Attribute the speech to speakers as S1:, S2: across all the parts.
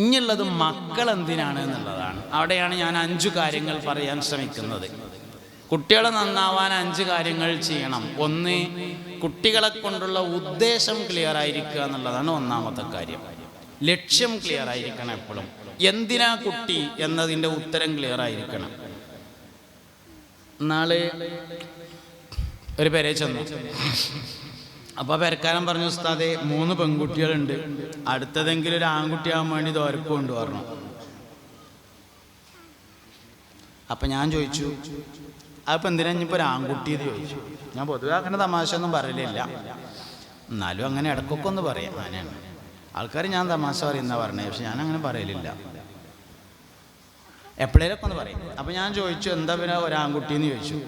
S1: ഇനിയുള്ളത് മക്കൾ എന്തിനാണ് എന്നുള്ളതാണ്. അവിടെയാണ് ഞാൻ 5 കാര്യങ്ങൾ പറയാൻ ശ്രമിക്കുന്നത്. കുട്ടികളെ നന്നാവാൻ 5 കാര്യങ്ങൾ ചെയ്യണം. 1, കുട്ടികളെ കൊണ്ടുള്ള ഉദ്ദേശം ക്ലിയർ ആയിരിക്കുക എന്നുള്ളതാണ് ഒന്നാമത്തെ കാര്യം. ലക്ഷ്യം ക്ലിയർ ആയിരിക്കണം. എപ്പോഴും എന്തിനാ കുട്ടി എന്നതിൻ്റെ ഉത്തരം ക്ലിയർ ആയിരിക്കണം. നാളെ ഒരു പെരേ ചെന്നു. അപ്പോൾ പെരക്കാരൻ പറഞ്ഞു, ഉസ്താദേ 3 പെൺകുട്ടികളുണ്ട്, അടുത്തതെങ്കിലും ഒരു ആൺകുട്ടിയാകാൻ വേണ്ടി ദോരക്ക് കൊണ്ടുവരണം. അപ്പം ഞാൻ ചോദിച്ചു, അതിപ്പോൾ എന്തിനാ ഇനിയിപ്പോൾ ഒരു ആൺകുട്ടി എന്ന് ചോദിച്ചു. ഞാൻ പൊതുവെ അങ്ങനെ തമാശ ഒന്നും പറയലില്ല, എന്നാലും അങ്ങനെ ഇടയ്ക്കൊക്കെ ഒന്ന് പറയാം. അങ്ങനെയാണ് ആൾക്കാർ ഞാൻ തമാശ പറയുന്ന പറഞ്ഞത്, പക്ഷെ ഞാൻ അങ്ങനെ പറയലില്ല, എപ്പോഴേലൊക്കെ ഒന്ന് പറയും. അപ്പം ഞാൻ ചോദിച്ചു, എന്താ പിന്നെ ഒരു ആൺകുട്ടി എന്ന് ചോദിച്ചു.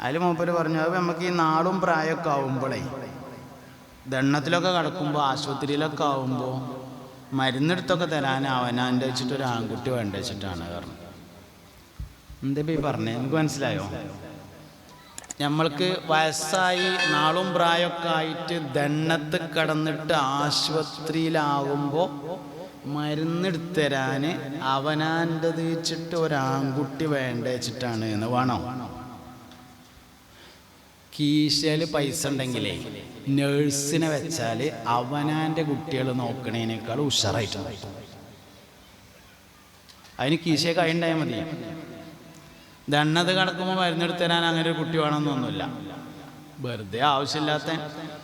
S1: അതിൽ മൂപ്പര് പറഞ്ഞു, അത് നമുക്ക് ഈ നാളും പ്രായമൊക്കെ ആവുമ്പോഴേ ദണ്ണത്തിലൊക്കെ കിടക്കുമ്പോൾ ആശുപത്രിയിലൊക്കെ ആവുമ്പോൾ മരുന്നെടുത്തൊക്കെ തരാൻ അവനാൻ്റെ വെച്ചിട്ട് ഒരു ആൺകുട്ടി വേണ്ട വെച്ചിട്ടാണ് പറഞ്ഞു. എന്താ ഈ പറഞ്ഞേ, എനിക്ക് മനസ്സിലായോ? നമ്മൾക്ക് വയസ്സായി നാളും പ്രായമൊക്കെ ആയിട്ട് ദണ്ണത്ത് കിടന്നിട്ട് ആശുപത്രിയിലാവുമ്പോൾ മരുന്നെടുത്തരാൻ അവനാൻ്റെ വെച്ചിട്ട് ഒരാൺകുട്ടി വേണ്ട വെച്ചിട്ടാണ് എന്ന് വേണോ? കീശയിൽ പൈസ ഉണ്ടെങ്കിലേ നേഴ്സിനെ വെച്ചാൽ അവനാൻ്റെ കുട്ടികൾ നോക്കണേനേക്കാൾ ഉഷാറായിട്ടുണ്ട്. അതിന് കീശയെ കൈണ്ടായാൽ മതി. ദണ്ണത് കിടക്കുമ്പോൾ മരുന്നെടുത്ത് തരാൻ അങ്ങനെ ഒരു കുട്ടി വേണമെന്നൊന്നുമില്ല. വെറുതെ ആവശ്യമില്ലാത്ത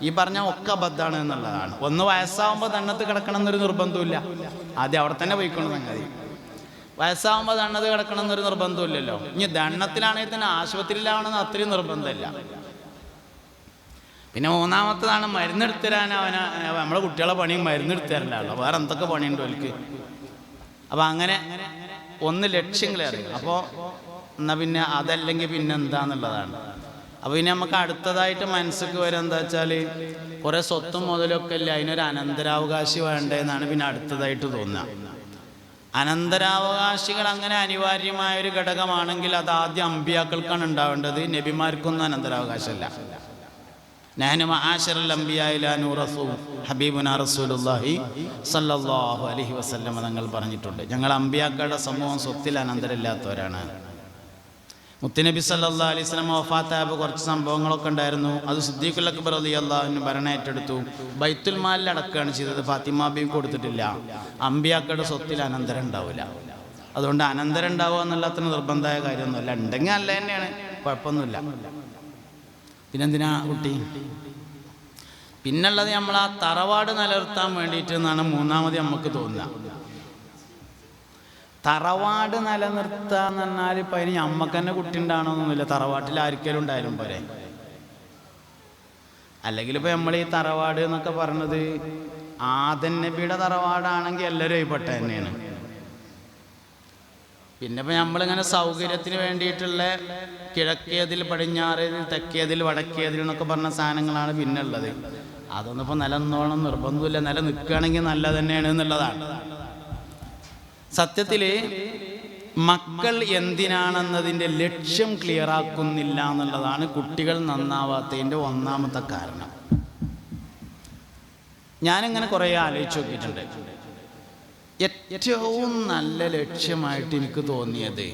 S1: ഈ പറഞ്ഞ ഒക്കെ അബദ്ധമാണ് എന്നുള്ളതാണ്. 1 വയസ്സാവുമ്പോൾ ദണ്ണത്ത് കിടക്കണം എന്നൊരു നിർബന്ധമില്ല. ആദ്യം അവിടെ തന്നെ പോയിക്കൊണ്ട് സംഗതി. വയസ്സാവുമ്പോൾ ദണ്ണത് കിടക്കണം എന്നൊരു നിർബന്ധമില്ലല്ലോ. ഇനി ദണ്ണത്തിലാണെങ്കിൽ തന്നെ ആശുപത്രിയിലാവണമെന്ന് അത്രയും നിർബന്ധമില്ല. പിന്നെ 3-മത്തേതാണ് മരുന്നെടുത്ത് തരാൻ. നമ്മളെ കുട്ടികളെ പണിയും മരുന്നെടുത്ത് തരലാണല്ലോ, വേറെ എന്തൊക്കെ പണിയുണ്ടോ അവർക്ക്. അപ്പോൾ അങ്ങനെ 1 ലക്ഷ്യം ക്ലിയർ. അപ്പോൾ എന്നാൽ പിന്നെ അതല്ലെങ്കിൽ പിന്നെ എന്താന്നുള്ളതാണ്. അപ്പോൾ പിന്നെ നമുക്ക് അടുത്തതായിട്ട് മനസ്സിലേക്ക് വരാൻ എന്താ വെച്ചാൽ, കുറേ സ്വത്തും മുതലൊക്കെ അല്ലേ, അതിനൊരു അനന്തരാവകാശി വേണ്ടതെന്നാണ് പിന്നെ അടുത്തതായിട്ട് തോന്നുക. അനന്തരാവകാശികൾ അങ്ങനെ അനിവാര്യമായൊരു ഘടകമാണെങ്കിൽ അത് ആദ്യം അമ്പിയാക്കൾക്കാണ് ഉണ്ടാവേണ്ടത്. നബിമാർക്കൊന്നും അനന്തരാവകാശമല്ല. നഹ്നു മആശറൽ അംബിയാ ലാ നൂറസു ഹബീബുനാ റസൂലുള്ളാഹി സ്വല്ലല്ലാഹു അലൈഹി വസല്ലം തങ്ങൾ പറഞ്ഞിട്ടുണ്ട്, ഞങ്ങൾ അമ്പിയാക്കളുടെ സമൂഹം സ്വത്തിൽ അനന്തരമില്ലാത്തവരാണ്. മുത്തുനബി സല്ലല്ലാഹു അലൈഹി വസല്ലം വഫാത്തായപ്പോൾ കുറച്ച് സംഭവങ്ങളൊക്കെ ഉണ്ടായിരുന്നു. അത് സിദ്ദീഖുൽ അക്ബർ റളിയല്ലാഹു അൻഹു ഭരണം ഏറ്റെടുത്തു. ബൈത്തുൽ മാലിൽ അടക്കുകയാണ് ചെയ്തത്. ഫാത്തിമ ബീവി കൊടുത്തിട്ടില്ല. അമ്പിയാക്കളുടെ സ്വത്തിൽ അനന്തരം ഉണ്ടാവില്ല. അതുകൊണ്ട് അനന്തരം ഉണ്ടാവുക എന്നുള്ള അത്ര നിർബന്ധമായ കാര്യമൊന്നുമില്ല. ഉണ്ടെങ്കിൽ നല്ല തന്നെയാണ്, കുഴപ്പമൊന്നുമില്ല. പിന്നെന്തിനാ കുട്ടി? പിന്നുള്ളത് നമ്മൾ ആ തറവാട് നിലനിർത്താൻ വേണ്ടിയിട്ട് എന്നാണ് 3-മത് നമുക്ക് തോന്നുക. തറവാട് നിലനിർത്താന്ന് പറഞ്ഞാൽ ഇപ്പം അതിന് ഞമ്മക്ക് തന്നെ കുട്ടി ഉണ്ടാകണമെന്നൊന്നുമില്ല. തറവാട്ടിൽ ആർക്കെങ്കിലും ഉണ്ടായാലും പോരെ. അല്ലെങ്കിൽ ഇപ്പം നമ്മൾ ഈ തറവാട് എന്നൊക്കെ പറഞ്ഞത് ആദം നബിയുടെ തറവാടാണെങ്കിൽ എല്ലാവരും പെട്ട തന്നെയാണ്. പിന്നെ ഇപ്പം നമ്മളിങ്ങനെ സൗകര്യത്തിന് വേണ്ടിയിട്ടുള്ള കിഴക്കേതിൽ പടിഞ്ഞാറേതിൽ തെക്കേതിൽ വടക്കേതിൽ എന്നൊക്കെ പറഞ്ഞ സാധനങ്ങളാണ് പിന്നെ ഉള്ളത്. അതൊന്നും ഇപ്പം നിലനിന്നോളം നിർബന്ധമില്ല. നിൽക്കുകയാണെങ്കിൽ നല്ല തന്നെയാണ് എന്നുള്ളതാണ്. സത്യത്തിൽ മക്കൾ എന്തിനാണെന്നതിൻ്റെ ലക്ഷ്യം ക്ലിയർ ആക്കുന്നില്ല എന്നുള്ളതാണ് കുട്ടികൾ നന്നാവാത്തതിൻ്റെ 1-മത്തെ കാരണം. ഞാനിങ്ങനെ കുറേ ആലോചിച്ച് നോക്കിയിട്ടുണ്ട്. ഏറ്റവും നല്ല ലക്ഷ്യമായിട്ട് എനിക്ക് തോന്നിയത്,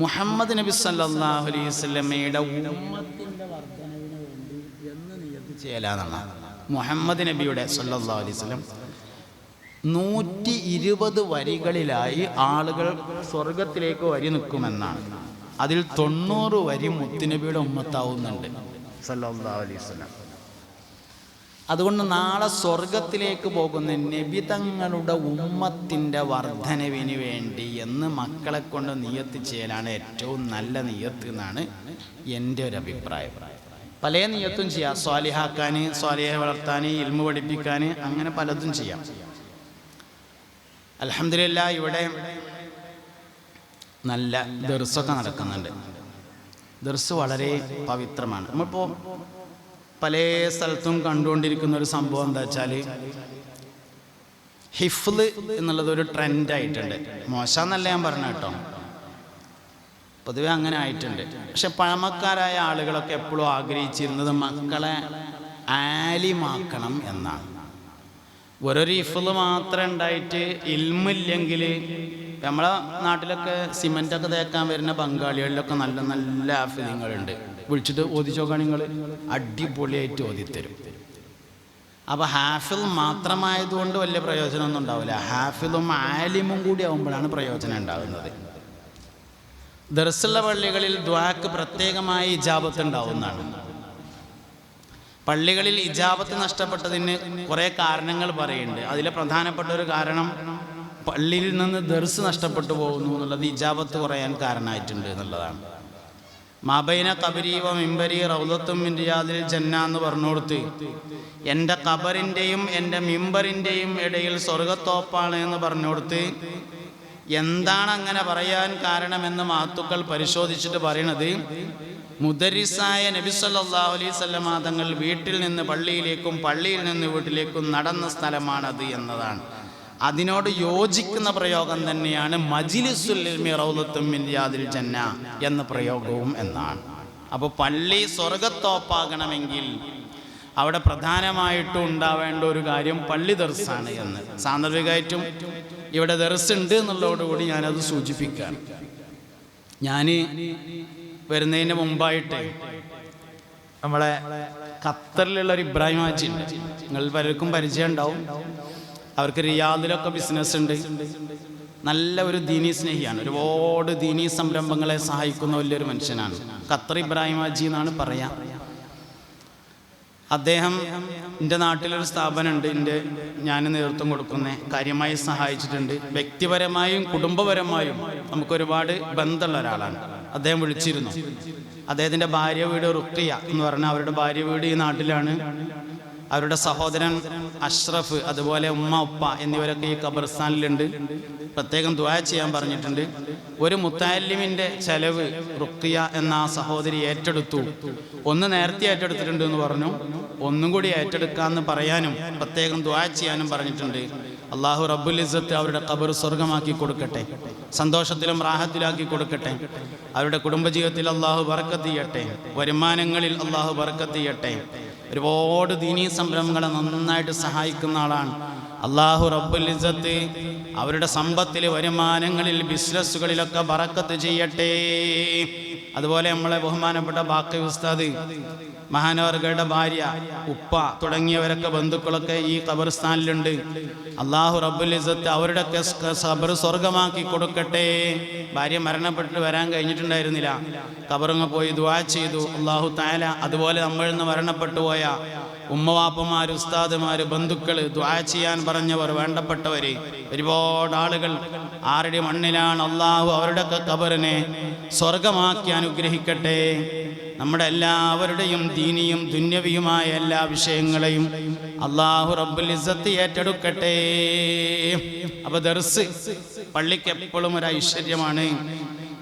S1: മുഹമ്മദ് നബി സല്ലല്ലാഹു അലൈഹി വസല്ലമയുടെ ഉമ്മത്തിന്റെ വർധനവിന് വേണ്ടി എന്ന് നിയത്ത് ചെയ്യലാണെന്നാണ്. മുഹമ്മദ് നബിയുടെ സല്ലല്ലാഹു അലൈഹി വസല്ലം 120 വരികളിലായി ആളുകൾ സ്വർഗത്തിലേക്ക് വരി നിൽക്കുമെന്നാണ്. അതിൽ 90 വരി മുത്തുനബിയുടെ ഉമ്മത്താവുന്നുണ്ട് സല്ലല്ലാഹു അലൈഹി വസല്ലം. അതുകൊണ്ട് നാളെ സ്വർഗത്തിലേക്ക് പോകുന്ന നബി തങ്ങളുടെ ഉമ്മത്തിൻ്റെ വർധനവിന് വേണ്ടി എന്ന് മക്കളെ കൊണ്ട് നിയത്ത് ചെയ്യലാണ് ഏറ്റവും നല്ല നിയത്ത് എന്നാണ് എൻ്റെ ഒരു അഭിപ്രായം. പല നിയത്തും ചെയ്യാം. സ്വാലിഹാക്കാൻ, സ്വാലിഹെ വളർത്താൻ, ഇൽമു പഠിപ്പിക്കാൻ, അങ്ങനെ പലതും ചെയ്യാം. അൽഹംദുലില്ലാ ഇവിടെ നല്ല ദർസൊക്കെ നടക്കുന്നുണ്ട്. ദർസ് വളരെ പവിത്രമാണ്. നമ്മളിപ്പോൾ പല സ്ഥലത്തും കണ്ടുകൊണ്ടിരിക്കുന്ന ഒരു സംഭവം എന്താ വെച്ചാൽ, ഹിഫ്ള് എന്നുള്ളതൊരു ട്രെൻഡായിട്ടുണ്ട്. മോശമെന്നല്ല ഞാൻ പറഞ്ഞ കേട്ടോ, പൊതുവെ അങ്ങനെ ആയിട്ടുണ്ട്. പക്ഷെ പഴമക്കാരായ ആളുകളൊക്കെ എപ്പോഴും ആഗ്രഹിച്ചിരുന്നത് മക്കളെ ആലിമാക്കണം എന്നാണ്. ഓരോരു ഇഫ്ള് മാത്രം ഉണ്ടായിട്ട് ഇൽമില്ലെങ്കിൽ, നമ്മളെ നാട്ടിലൊക്കെ സിമെൻ്റൊക്കെ തേക്കാൻ വരുന്ന ബംഗാളികളിലൊക്കെ നല്ല നല്ല ആഫിലിങ്ങളുണ്ട്. വിളിച്ചിട്ട് ഓദിച്ചോക്കാണ് നിങ്ങൾ, അടിപൊളിയായിട്ട് ഓതിത്തരും. അപ്പോൾ ഹാഫിൽ മാത്രമായതുകൊണ്ട് വലിയ പ്രയോജനമൊന്നും ഉണ്ടാവില്ല. ഹാഫിലും ആലിമും കൂടി ആകുമ്പോഴാണ് പ്രയോജനം ഉണ്ടാകുന്നത്. ദർസുള്ള പള്ളികളിൽ ദുആക്ക് പ്രത്യേകമായി ഇജാബത്ത് ഉണ്ടാവുന്നതാണ്. പള്ളികളിൽ ഇജാബത്ത് നഷ്ടപ്പെട്ടതിന് കുറേ കാരണങ്ങൾ പറയുന്നുണ്ട്. അതിലെ പ്രധാനപ്പെട്ട ഒരു കാരണം പള്ളിയിൽ നിന്ന് ദർസ് നഷ്ടപ്പെട്ടു പോകുന്നു എന്നുള്ളത് ഇജാബത്ത് കുറയാൻ കാരണമായിട്ടുണ്ട് എന്നുള്ളതാണ്. മാബൈന ഖബരി വ മിമ്പരി റൗളത്തും മിൻ റിയാദിൽ ജന്ന എന്ന് പറഞ്ഞുകൊടുത്ത് എൻ്റെ ഖബറിൻ്റെയും എൻ്റെ മിമ്പറിൻ്റെയും ഇടയിൽ സ്വർഗത്തോപ്പാണ് എന്ന് പറഞ്ഞുകൊടുത്ത് എന്താണ് അങ്ങനെ പറയാൻ കാരണമെന്ന് മഹത്തുക്കൾ പരിശോധിച്ചിട്ട് പറയണത്, മുദരിസായ നബി സല്ലല്ലാഹു അലൈഹി വസല്ലം തങ്ങൾ വീട്ടിൽ നിന്ന് പള്ളിയിലേക്കും പള്ളിയിൽ നിന്ന് വീട്ടിലേക്കും നടന്ന സ്ഥലമാണത് എന്നതാണ്. അതിനോട് യോജിക്കുന്ന പ്രയോഗം തന്നെയാണ് മജ്ലിസുൽ ഇൽമി റൗളത്തും മിൻ റിയാദിൽ ജന്ന എന്ന പ്രയോഗവും എന്നാണ്. അപ്പോൾ പള്ളി സ്വർഗത്തോപ്പാകണമെങ്കിൽ അവിടെ പ്രധാനമായിട്ടും ഉണ്ടാവേണ്ട ഒരു കാര്യം പള്ളി ദർസാണ് എന്ന്. സാന്ദർഭികമായിട്ടും ഇവിടെ ദർസ് ഉണ്ട് എന്നുള്ളതോടുകൂടി ഞാനത് സൂചിപ്പിക്കുകയാണ്. ഞാൻ വരുന്നതിന് മുമ്പായിട്ട് നമ്മളെ ഖത്തറിലുള്ള ഒരു ഇബ്രാഹിം ഹാജി ഉണ്ട്, നിങ്ങൾ പലർക്കും പരിചയം ഉണ്ടാവും. അവർക്ക് റിയാദിലൊക്കെ ബിസിനസ് ഉണ്ട്. നല്ല ഒരു ദീനീ സ്നേഹിയാണ്, ഒരുപാട് ദീനീ സംരംഭങ്ങളെ സഹായിക്കുന്ന വലിയൊരു മനുഷ്യനാണ്. ഖത്തർ ഇബ്രാഹിം ഹാജി എന്നാണ് പറയാം. അദ്ദേഹം എൻ്റെ നാട്ടിലൊരു സ്ഥാപനമുണ്ട്, ഞാൻ നേതൃത്വം കൊടുക്കുന്ന കാര്യമായി സഹായിച്ചിട്ടുണ്ട്. വ്യക്തിപരമായും കുടുംബപരമായും നമുക്കൊരുപാട് ബന്ധമുള്ള ഒരാളാണ്. അദ്ദേഹം വിളിച്ചിരുന്നു. അദ്ദേഹത്തിൻ്റെ ഭാര്യ വീട് റുഖിയ എന്ന് പറഞ്ഞാൽ അവരുടെ ഭാര്യ വീട് ഈ നാട്ടിലാണ്. അവരുടെ സഹോദരൻ അഷ്റഫ്, അതുപോലെ ഉമ്മ ഉപ്പ എന്നിവരൊക്കെ ഈ ഖബർസ്ഥാനിലുണ്ട്. പ്രത്യേകം ദുആ ചെയ്യാൻ പറഞ്ഞിട്ടുണ്ട്. ഒരു മുത്തഅല്ലിമിൻ്റെ ചെലവ് റുഖിയ എന്ന ആ സഹോദരി ഏറ്റെടുത്തു. ഒന്ന് നേരത്തെ ഏറ്റെടുത്തിട്ടുണ്ട് എന്ന് പറഞ്ഞു, ഒന്നും കൂടി ഏറ്റെടുക്കാമെന്ന് പറയാനും പ്രത്യേകം ദുആ ചെയ്യാനും പറഞ്ഞിട്ടുണ്ട്. അള്ളാഹു റബ്ബുൽ ഇസ്സത്ത് അവരുടെ ഖബർ സ്വർഗമാക്കി കൊടുക്കട്ടെ, സന്തോഷത്തിലും റാഹത്തിലാക്കി കൊടുക്കട്ടെ. അവരുടെ കുടുംബജീവിതത്തിൽ അള്ളാഹു ബർക്കത്ത് ചെയ്യട്ടെ, വരുമാനങ്ങളിൽ അള്ളാഹു ബർക്കത്ത് ചെയ്യട്ടെ. ഒരുപാട് ദീനീ സംരംഭങ്ങളെ നന്നായിട്ട് സഹായിക്കുന്ന ആളാണ്. അള്ളാഹു റബ്ബുൽ ഇസ്സത്ത് അവരുടെ സമ്പത്തിൽ, വരുമാനങ്ങളിൽ, ബിസിനസ്സുകളിലൊക്കെ ബറക്കത്ത് ചെയ്യട്ടെ. അതുപോലെ നമ്മളെ ബഹുമാനപ്പെട്ട ബാക്കി ഉസ്താദ്, മഹാനവർഗയുടെ ഭാര്യ, ഉപ്പ തുടങ്ങിയവരൊക്കെ ബന്ധുക്കളൊക്കെ ഈ ഖബർസ്ഥാനിലുണ്ട്. അള്ളാഹു റബ്ബുൽ ഇസ്സത്ത് അവരുടെ ഖബർ സ്വർഗമാക്കി കൊടുക്കട്ടെ. ഭാര്യ മരണപ്പെട്ട് വരാൻ കഴിഞ്ഞിട്ടുണ്ടായിരുന്നില്ല, ഖബറിങ്ങ് പോയി ദുആ ചെയ്തു. അള്ളാഹു തആല അതുപോലെ നമ്മളിൽ നിന്ന് മരണപ്പെട്ടു പോയ ഉമ്മവാപ്പമാർ, ഉസ്താദുമാർ, ബന്ധുക്കൾ, ദുആ ചെയ്യാൻ പറഞ്ഞവർ, വേണ്ടപ്പെട്ടവർ, ഒരുപാട് ആളുകൾ ആരുടെ മണ്ണിലാണ്. അള്ളാഹു അവരുടെയൊക്കെ ഖബറിനെ സ്വർഗമാക്കി അനുഗ്രഹിക്കട്ടെ. നമ്മുടെ എല്ലാവരുടെയും ദീനിയും ദുന്യവിയുമായ എല്ലാ വിഷയങ്ങളെയും അള്ളാഹു റബ്ബുൽ ഇസ്സത്ത് ഏറ്റെടുക്കട്ടെ. അപ്പോൾ ദർസ് പള്ളിക്ക് എപ്പോഴും ഒരു ഐശ്വര്യമാണ്.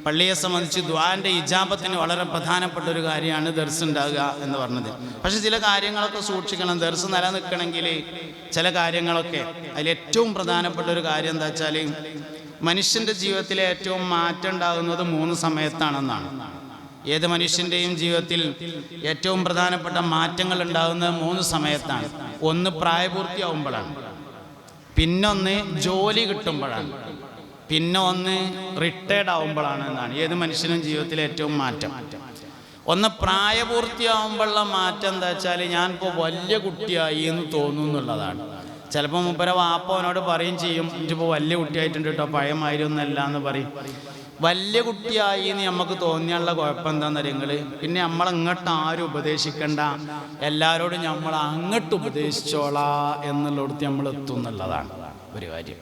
S1: പള്ളിയെ സംബന്ധിച്ച് ദുആന്റെ ഇജാബത്തിന് വളരെ പ്രധാനപ്പെട്ട ഒരു കാര്യമാണ് ദർസ് ഉണ്ടാകുക എന്ന് പറഞ്ഞത്. പക്ഷെ ചില കാര്യങ്ങളൊക്കെ സൂക്ഷിക്കണം. ദർസ് നിലനിൽക്കണമെങ്കിൽ ചില കാര്യങ്ങളൊക്കെ, അതിലേറ്റവും പ്രധാനപ്പെട്ട ഒരു കാര്യം എന്താ വെച്ചാൽ, മനുഷ്യൻ്റെ ജീവിതത്തിലെ ഏറ്റവും മാറ്റം ഉണ്ടാകുന്നത് 3 സമയത്താണെന്നാണ്. ഏത് മനുഷ്യൻ്റെയും ജീവിതത്തിൽ ഏറ്റവും പ്രധാനപ്പെട്ട മാറ്റങ്ങൾ ഉണ്ടാകുന്നത് 3 സമയത്താണ്. ഒന്ന് പ്രായപൂർത്തിയാവുമ്പോഴാണ്, പിന്നൊന്ന് ജോലി കിട്ടുമ്പോഴാണ്, പിന്നെ ഒന്ന് റിട്ടയർഡ് ആവുമ്പോഴാണ് എന്നാണ് ഏത് മനുഷ്യനും ജീവിതത്തിലെ ഏറ്റവും മാറ്റം. ഒന്ന് പ്രായപൂർത്തിയാവുമ്പോഴുള്ള മാറ്റം എന്താ വെച്ചാൽ, ഞാനിപ്പോൾ വലിയ കുട്ടിയായി എന്ന് തോന്നുന്നു എന്നുള്ളതാണ്. ചിലപ്പോൾ മുപ്പരെ വാപ്പവനോട് പറയും ചെയ്യും, എനിക്കിപ്പോൾ വലിയ കുട്ടിയായിട്ടുണ്ട് കേട്ടോ, പഴയമായിരുന്നല്ല എന്ന് പറയും. വലിയ കുട്ടിയായി എന്ന് നമുക്ക് തോന്നിയുള്ള കുഴപ്പം എന്താണെന്ന് അറിയുങ്ങൾ, പിന്നെ നമ്മളങ്ങോട്ട് ആരും ഉപദേശിക്കണ്ട, എല്ലാവരോടും നമ്മൾ അങ്ങോട്ട് ഉപദേശിച്ചോളാ എന്നുള്ളിടത്ത് നമ്മൾ എത്തും എന്നുള്ളതാണ് ഒരു കാര്യം.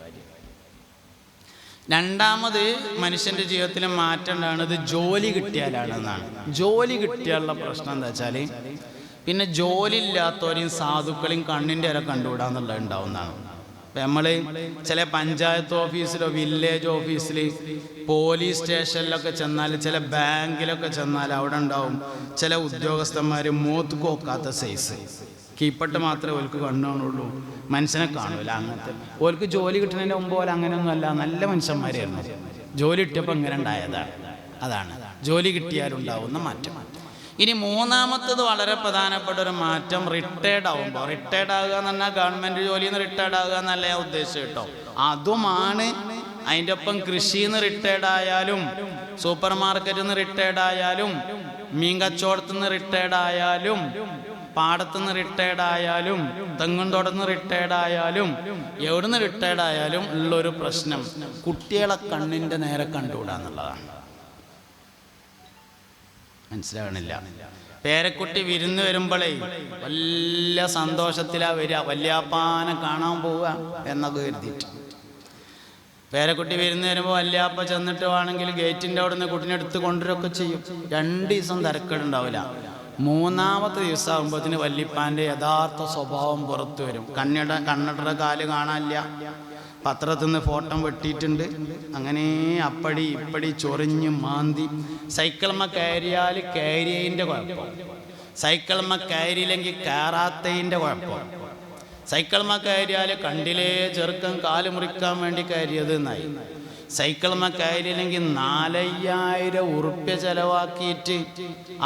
S1: രണ്ടാമത് മനുഷ്യൻ്റെ ജീവിതത്തിൽ മാറ്റം ഉണ്ടാകുന്നത് ജോലി കിട്ടിയാലാണെന്നാണ്. ജോലി കിട്ടിയാലുള്ള പ്രശ്നം എന്താ വെച്ചാൽ, പിന്നെ ജോലി ഇല്ലാത്തവരെയും സാധുക്കളെയും കണ്ണിൻ്റെ വരെ കണ്ടുവിടാന്നുള്ളത് ഉണ്ടാവുന്നതാണ്. ഇപ്പം നമ്മൾ ചില പഞ്ചായത്ത് ഓഫീസിലോ വില്ലേജ് ഓഫീസിൽ പോലീസ് സ്റ്റേഷനിലൊക്കെ ചെന്നാൽ, ചില ബാങ്കിലൊക്കെ ചെന്നാൽ അവിടെ ഉണ്ടാവും ചില ഉദ്യോഗസ്ഥന്മാർ മൂത്ത് കോക്കാത്ത സൈസ്, കീപ്പട്ട് മാത്രമേ ഓൽക്ക് കണ്ണുള്ളൂ, മനുഷ്യനെ കാണൂല. അങ്ങനത്തെ ഓൽക്ക് ജോലി കിട്ടുന്നതിൻ്റെ മുമ്പ് പോലെ അങ്ങനെയൊന്നും അല്ല, നല്ല മനുഷ്യന്മാരായിരുന്നു. ജോലി കിട്ടിയപ്പോൾ ഇങ്ങനെ ഉണ്ടായതാണ്. അതാണ് ജോലി കിട്ടിയാലുണ്ടാവുന്ന മാറ്റം. ഇനി മൂന്നാമത്തത് വളരെ പ്രധാനപ്പെട്ട ഒരു മാറ്റം, റിട്ടയർഡ് ആവുമ്പോൾ. റിട്ടയർഡ് ആകുക എന്ന് പറഞ്ഞാൽ ഗവൺമെൻറ് ജോലിയിൽ നിന്ന് റിട്ടയർഡ് ആകുക എന്നല്ല ഞാൻ ഉദ്ദേശിച്ചു കേട്ടോ. അതുമാണ്. അതിൻ്റെ ഒപ്പം കൃഷിയിൽ നിന്ന് റിട്ടയർഡ് ആയാലും, സൂപ്പർ മാർക്കറ്റിൽ നിന്ന് റിട്ടയർഡ് ആയാലും, മീൻ കച്ചവടത്തിൽ നിന്ന് റിട്ടയർഡ് ആയാലും, പാടത്തുനിന്ന് റിട്ടയർഡ് ആയാലും, തെങ്ങുംതോട്ടത്തിൽ റിട്ടയർഡ് ആയാലും, എവിടുന്ന് റിട്ടയർഡ് ആയാലും ഉള്ളൊരു പ്രശ്നം കുട്ടികളെ കണ്ണിൻ്റെ നേരെ കണ്ടുകൂടാന്നുള്ളതാണ്. മനസ്സിലാകണില്ല. പേരക്കുട്ടി വിരുന്ന് വരുമ്പോഴേ വലിയ സന്തോഷത്തിലാണ് വരിക, വല്യാപ്പാനെ കാണാൻ പോവുക എന്നൊക്കെ കരുതിയിട്ട്. പേരക്കുട്ടി വിരുന്ന് വരുമ്പോൾ വല്യാപ്പ ചെന്നിട്ട് വേണമെങ്കിൽ ഗേറ്റിൻ്റെ അവിടെ നിന്ന് കുട്ടീനെ എടുത്ത് കൊണ്ടുവരൊക്കെ ചെയ്യും. 2 ദിവസം തിരക്കേടുണ്ടാവില്ല. 3ാമത്തെ ദിവസം ആകുമ്പോഴത്തിന് വല്യപ്പാൻ്റെ യഥാർത്ഥ സ്വഭാവം പുറത്തു വരും. കണ്ണടയുടെ കാല് കാണാനില്ല, പത്രത്തിൽ നിന്ന് ഫോട്ടോ വെട്ടിയിട്ടുണ്ട്, അങ്ങനെ അപ്പടി ഇപ്പടി ചൊറിഞ്ഞ് മാന്തി. സൈക്കിൾമ കയറിയാൽ കയറിയതിൻ്റെ കുഴപ്പം, സൈക്കിൾമ കയറിയില്ലെങ്കിൽ കയറാത്തതിൻ്റെ കുഴപ്പം, സൈക്കിൾമ കയറിയാൽ കണ്ടിലേ ചെറുക്കൻ കാല് മുറിക്കാൻ വേണ്ടി കയറിയത് എന്നായി. സൈക്കിൾമ കയറിയില്ലെങ്കിൽ 4000 ഉറുപ്പ്യ ചെലവാക്കിയിട്ട്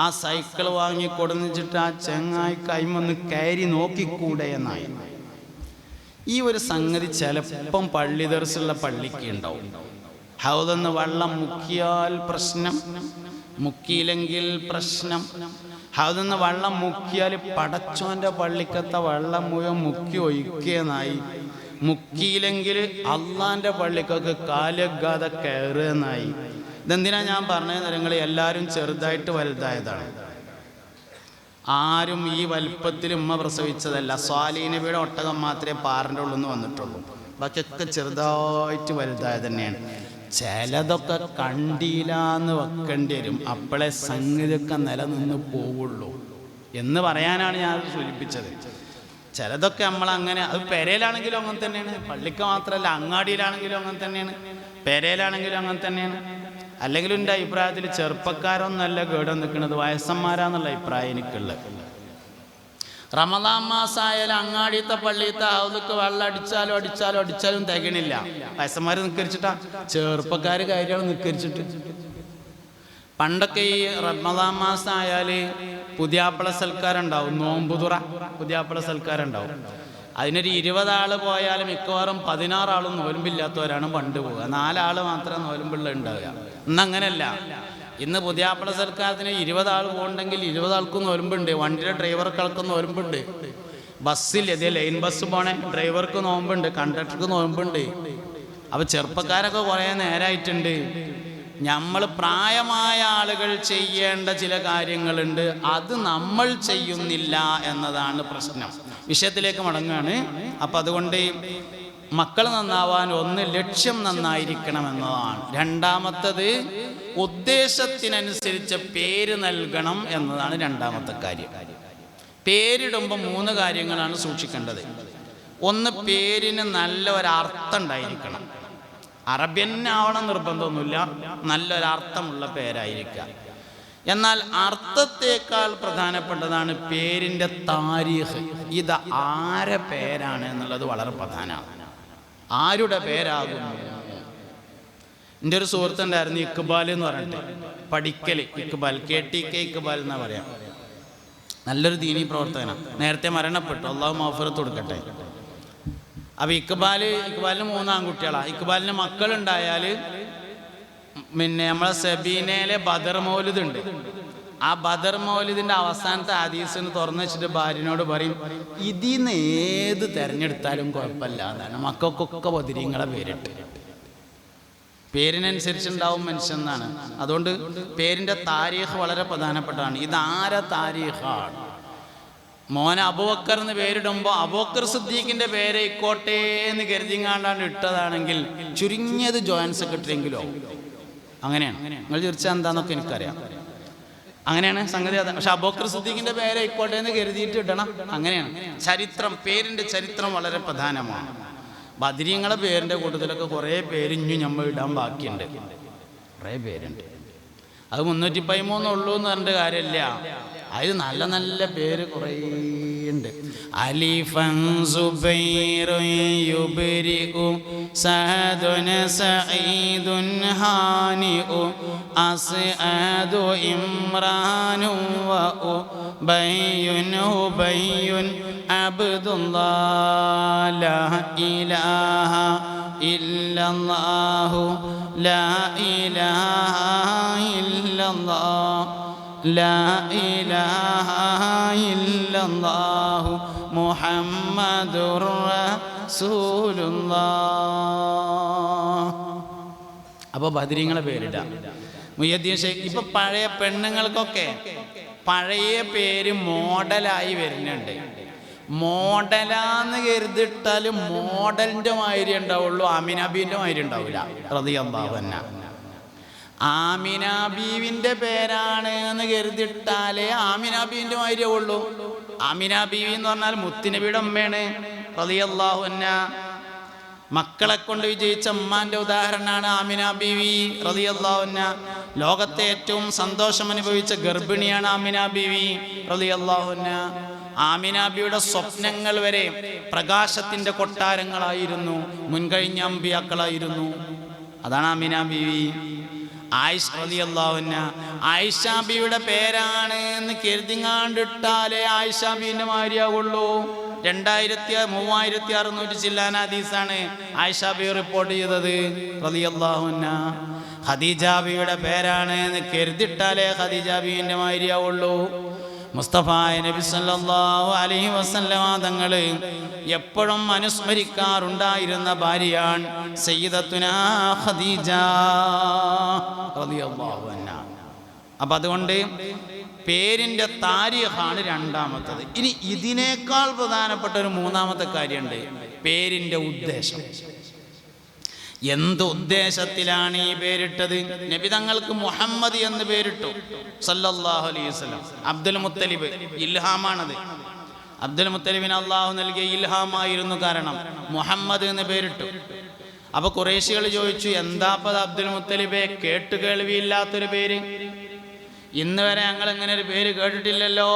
S1: ആ സൈക്കിൾ വാങ്ങി കൊടുന്നിച്ചിട്ട് ആ ചെങ്ങായി കൈമൊന്ന് കയറി നോക്കിക്കൂടെ എന്നായി. ഈ ഒരു സംഗതി ചിലപ്പം പള്ളി ദർസുള്ള പള്ളിക്ക് ഉണ്ടാവും. ഹൗദെന്ന് വെള്ളം മുക്കിയാൽ പ്രശ്നം, മുക്കിയില്ലെങ്കിൽ പ്രശ്നം. ഹൗദെന്ന് വെള്ളം മുക്കിയാൽ പടച്ചോൻ്റെ പള്ളിക്കത്തെ വെള്ളം മുഴുവൻ മുക്കി ഒഴിക്കുകയെന്നായി. മുക്കിയില്ലെങ്കിൽ അള്ളാൻ്റെ പള്ളിക്കൊക്കെ കാലഗാതെ കയറുകയെന്നായി. ഇതെന്തിനാ ഞാൻ പറഞ്ഞത്? നിങ്ങൾ എല്ലാവരും ചെറുതായിട്ട് വലുതായതാണ്. ആരും ഈ വലുപ്പത്തിൽ ഉമ്മ പ്രസവിച്ചതല്ല. സ്വാലിഹ് നബിയുടെ ഒട്ടകം മാത്രമേ പാറിൻ്റെ ഉള്ളിൽ നിന്ന് വന്നിട്ടുള്ളൂ. ബാക്കിയൊക്കെ ചെറുതായിട്ട് വലുതായത് തന്നെയാണ്. ചിലതൊക്കെ കണ്ടില്ലാന്ന് വെക്കേണ്ടി വരും, അപ്പോഴേ സംഗതിയൊക്കെ നിലനിന്ന് പോവുള്ളൂ എന്ന് പറയാനാണ് ഞാൻ സൂചിപ്പിച്ചത്. ചിലതൊക്കെ നമ്മളങ്ങനെ, അത് പെരയിലാണെങ്കിലും അങ്ങനെ തന്നെയാണ്, പള്ളിക്ക് മാത്രമല്ല അങ്ങാടിയിലാണെങ്കിലും അങ്ങനെ തന്നെയാണ്, പെരയിലാണെങ്കിലും അങ്ങനെ തന്നെയാണ്. അല്ലെങ്കിലും എൻ്റെ അഭിപ്രായത്തിൽ ചെറുപ്പക്കാരൊന്നല്ല കേടാൻ നിൽക്കുന്നത്, വയസ്സന്മാരാന്നുള്ള അഭിപ്രായം എനിക്കുള്ളത്. റമദാൻ മാസമായാലും അങ്ങാടിയത്തെ പള്ളിയത്തെ ഹൗദക്ക് വെള്ളം അടിച്ചാലും തികണില്ല. വയസ്സന്മാർ നിൽക്കരിച്ചിട്ടാ, ചെറുപ്പക്കാർ കാര്യങ്ങൾ നിൽക്കരിച്ചിട്ട്. പണ്ടൊക്കെ ഈ റമദാൻ മാസം ആയാൽ പുതിയാപ്പള സൽക്കാരുണ്ടാവും, നോമ്പുതുറ പുതിയാപ്പള സൽക്കാരുണ്ടാവും. അതിനൊരു 20 ആൾ പോയാലും മിക്കവാറും 16 ആളും നോലുമ്പില്ലാത്തവരാണ് പണ്ട് പോവുക. 4 ആൾ മാത്രമേ നോലുമ്പുള്ള ഉണ്ടാവുക. ഇന്നങ്ങനെയല്ല. ഇന്ന് പുതിയാപ്പള സൽക്കാരത്തിന് 20 ആൾ പോകുന്നുണ്ടെങ്കിൽ 20 ആൾക്കും നോലുമ്പുണ്ട്, വണ്ടിയുടെ ഡ്രൈവർക്കും നോലുമ്പുണ്ട്, ബസ്സിൽ അതേ ലൈൻ ബസ് പോണേ ഡ്രൈവർക്ക് നോമ്പുണ്ട്, കണ്ടക്ടർക്ക് നോമ്പുണ്ട്. അപ്പോൾ ചെറുപ്പക്കാരൊക്കെ കുറേ നേരമായിട്ടുണ്ട്. നമ്മൾ പ്രായമായ ആളുകൾ ചെയ്യേണ്ട ചില കാര്യങ്ങളുണ്ട്, അത് നമ്മൾ ചെയ്യുന്നില്ല എന്നതാണ് പ്രശ്നം. വിഷയത്തിലേക്ക് മടങ്ങുകയാണ്. അപ്പം അതുകൊണ്ട് മക്കൾ നന്നാവാൻ ഒന്ന് ലക്ഷ്യം നന്നായിരിക്കണം എന്നതാണ്. രണ്ടാമത്തത് ഉദ്ദേശത്തിനനുസരിച്ച് പേര് നൽകണം എന്നതാണ് രണ്ടാമത്തെ കാര്യം. പേരിടുമ്പോൾ 3 കാര്യങ്ങളാണ് സൂക്ഷിക്കേണ്ടത്. ഒന്ന്, പേരിന് നല്ല ഒരർത്ഥം ഉണ്ടായിരിക്കണം. അറബിയനാവണം നിർബന്ധമൊന്നുമില്ല, നല്ലൊരർത്ഥമുള്ള പേരായിരിക്കുക. എന്നാൽ അർത്ഥത്തേക്കാൾ പ്രധാനപ്പെട്ടതാണ് പേരിൻ്റെ താരീഖ്. ഇത് ആരെ പേരാണ് എന്നുള്ളത് വളരെ പ്രധാനമാണ്. ആരുടെ പേരാകുന്നു? എൻ്റെ ഒരു സുഹൃത്തുണ്ടായിരുന്നു, ഇക്ബാൽ എന്ന് പറഞ്ഞിട്ട്, പഠിക്കൽ ഇക്ബാൽ, KTK ഇക്ബാൽ എന്നാ പറയാം. നല്ലൊരു ദീനീ പ്രവർത്തകനാണ്, നേരത്തെ മരണപ്പെട്ടു, അള്ളാഹു മഗ്ഫിറത്ത് കൊടുക്കട്ടെ. അപ്പോൾ ഇക്ബാലിന് 3 ആൺകുട്ടികളാണ്. ഇക്ബാലിന് മക്കളുണ്ടായാൽ നമ്മളെ സബീനയിലെ ബദർ മൗലിദ് ഉണ്ട്. ആ ബദർ മൗലിദിൻ്റെ അവസാനത്തെ ഹദീസിന് തുറന്നു വെച്ചിട്ട് ഭാര്യനോട് പറയും, ഇതിൽ നിന്ന് ഏത് തിരഞ്ഞെടുത്താലും കുഴപ്പമില്ല എന്നാണ്. മക്കൾക്കൊക്കെ ബദരീങ്ങളെ പേരിട്ട്, പേരിനനുസരിച്ചുണ്ടാവും മനുഷ്യന്നാണ്. അതുകൊണ്ട് പേരിൻ്റെ താരീഖ് വളരെ പ്രധാനപ്പെട്ടതാണ്. ഇതാരെ താരീഖാണ്? മോനെ അബൂബക്കർ എന്ന് പേരിടുമ്പോൾ അബൂബക്കർ സിദ്ദീഖിൻ്റെ പേര് ഇക്കോട്ടെ എന്ന് കരുതിങ്ങാണ്ടാണ് ഇട്ടതാണെങ്കിൽ ചുരുങ്ങിയത് ജോയിന്റ് സെക്രട്ടറിയെങ്കിലോ. അങ്ങനെയാണ്. നിങ്ങൾ ചോദിച്ചാൽ എന്താണെന്നൊക്കെ എനിക്കറിയാം, അങ്ങനെയാണ് സംഗതി. പക്ഷെ അബൂബക്കർ സിദ്ദീഖിൻ്റെ പേര് ഇക്കോട്ടെ എന്ന് കരുതിയിട്ട് ഇടണം. അങ്ങനെയാണ് ചരിത്രം. പേരിൻ്റെ ചരിത്രം വളരെ പ്രധാനമാണ്. ബദരീങ്ങളെ പേരിൻ്റെ കൂട്ടത്തിലൊക്കെ കുറേ പേര് ഇഞ്ഞു നമ്മൾ ഇടാൻ ബാക്കിയുണ്ട്, കുറേ പേരുണ്ട്. അത് 313 ഉള്ളൂ എന്ന് പറഞ്ഞിട്ട് കാര്യമില്ല. അതിൽ നല്ല നല്ല പേര് കുറേ ഉണ്ട്. ഉണ്ട്. അലിഫൻ സുബൈറു യുബ്രിഉ സഅദുൻ സഈദുൻ ഹാനിഉ അസ്അദു ഇമ്രാനു വ ഉബയ്യുൻ ഉബയ്യുൻ അബ്ദുല്ലാഹ് ലാ ഇലാഹ ഇല്ലല്ലാഹു ലാ ഇലാഹ ഇല്ലല്ലാഹ് ലാ ഇലാഹ ഇല്ലല്ലാഹു മുഹമ്മദുർ റസൂലുള്ളാഹ്. അപ്പോൾ ബദരീങ്ങളെ പേരിടാം. മുഹ്യിദ്ദീൻ ഷെയ്ഖ് ഇപ്പൊ പഴയ പെണ്ണുങ്ങൾക്കൊക്കെ പഴയ പേര് മോഡലായി വരുന്നുണ്ട്. മോഡലാന്ന് കരുതിട്ടാൽ മോഡലിൻ്റെ മാതിരി ഉണ്ടാവുള്ളൂ, ആമിന ബീവിൻ്റെ മാതിരി ഉണ്ടാവില്ല റളിയല്ലാഹു അൻഹ. ആമിന ബീവിൻ്റെ പേരാണ് എന്ന് കരുതിട്ടാലേ ആമിന ബീവിൻ്റെ മാതിരിയേ ഉള്ളൂ. ആമിന ബീവി എന്ന് പറഞ്ഞാൽ മുത്തുനബിയുടെ അമ്മയാണ് റളിയല്ലാഹു അൻഹ. മക്കളെ കൊണ്ട് വിജയിച്ച ഉമ്മാന്റെ ഉദാഹരണമാണ് ആമിന ബീവി റളിയല്ലാഹു അൻഹ. ലോകത്തെ ഏറ്റവും സന്തോഷം അനുഭവിച്ച ഗർഭിണിയാണ് ആമിന ബീവി റളിയല്ലാഹു അൻഹ. ആമിന ബീവിയുടെ സ്വപ്നങ്ങൾ വരെ പ്രകാശത്തിന്റെ കൊട്ടാരങ്ങളായിരുന്നു, മുൻകഴിഞ്ഞ അമ്പിയാക്കളായിരുന്നു. അതാണ് ആമിന ബീവി. ആയിഷ റളിയല്ലാഹു അൻഹ ആയിഷ ബീവിയുടെ പേരാണ് എന്ന് കരുതിങ്ങാണ്ടിട്ടാലേ ആയിഷ ബീവിന്റെ മാതിരിയാവുള്ളൂ. 3600 ചില്ലാന ഹദീസാണ് ആയിഷ ബീവി റിപ്പോർട്ട് ചെയ്തത് റളിയല്ലാഹു അൻഹ. ഖദീജ ബീവിയുടെ പേരാണ് എന്ന് കരുതിട്ടാലേ ഖദീജ ബീവിന്റെ മാതിരിയാവുള്ളൂ. മുസ്തഫ നബി സല്ലല്ലാഹു അലൈഹി വസല്ലമ തങ്ങൾ എപ്പോഴും അനുസ്മരിക്കാറുണ്ടായിരുന്ന ഭാര്യയാണ് സയ്യിദത്തുനാ ഖദീജ റളിയല്ലാഹു അൻഹ. അപ്പം അതുകൊണ്ട് പേരിൻ്റെ താരീഖാണ് രണ്ടാമത്തത്. ഇനി ഇതിനേക്കാൾ പ്രധാനപ്പെട്ട ഒരു മൂന്നാമത്തെ കാര്യമുണ്ട്, പേരിൻ്റെ ഉദ്ദേശം. എന്ത് ഉദ്ദേശത്തിലാണ് ഈ പേരിട്ടത്? നബി തങ്ങൾക്ക് മുഹമ്മദ് എന്ന് പേരിട്ടു സല്ലല്ലാഹു അലൈഹി വസല്ലം. അബ്ദുൽ മുത്തലിബ് ഇൽഹാമാണത്. അബ്ദുൽ മുത്തലിബിന് അള്ളാഹു നൽകിയ ഇൽഹാമായിരുന്നു കാരണം. മുഹമ്മദ് എന്ന് പേരിട്ടു. അപ്പൊ ഖുറൈശികൾ ചോദിച്ചു, എന്താപ്പത് അബ്ദുൽ മുത്തലിബെ, കേട്ടുകേൾവിയില്ലാത്തൊരു പേര്, ഇന്ന് വരെ ഞങ്ങൾ ഇങ്ങനെ ഒരു പേര് കേട്ടിട്ടില്ലല്ലോ.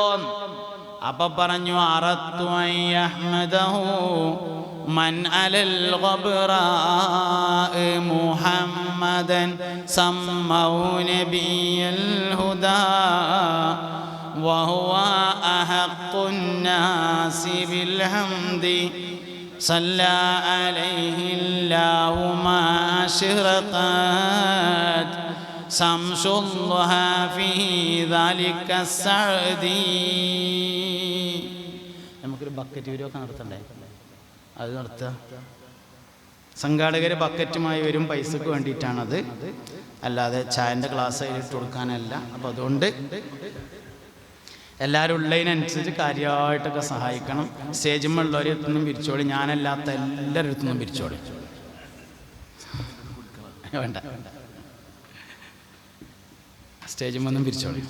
S1: അപ്പൊ പറഞ്ഞു, അറത്തു അഹ്മദഹു മൻ അലൽ ഖബ്റാ മുഹമ്മദൻ സമ്മൗ നബിയൽ ഹുദാ വഹുവ അഹഖുൻ നാസി ബിൽ ഹംദി സല്ലാ അലൈഹില്ലാഹു മാ അശ്റഖത് സംസുല്ലാഹ ഫീ ദാലിക സഅദി. നമുക്കൊരു ബക്കറ്റ് വീഡിയോ ഒക്കെ നടത്തണ്ടേ? അത് നടത്തുക. സംഘാടകർ ബക്കറ്റുമായി വരും, പൈസക്ക് വേണ്ടിയിട്ടാണത്, അല്ലാതെ ചായൻ്റെ ഗ്ലാസ് ഇട്ട് കൊടുക്കാനല്ല. അപ്പോൾ അതുകൊണ്ട് എല്ലാവരും ഉള്ളതിനനുസരിച്ച് കാര്യമായിട്ടൊക്കെ സഹായിക്കണം. സ്റ്റേജിലുള്ളവരടുത്തൊന്നും പിരിച്ചോളി, ഞാനല്ലാത്ത എല്ലാവരുടെ അടുത്തൊന്നും പിരിച്ചോളി. വേണ്ട, സ്റ്റേജിമൊന്നും പിരിച്ചോളി.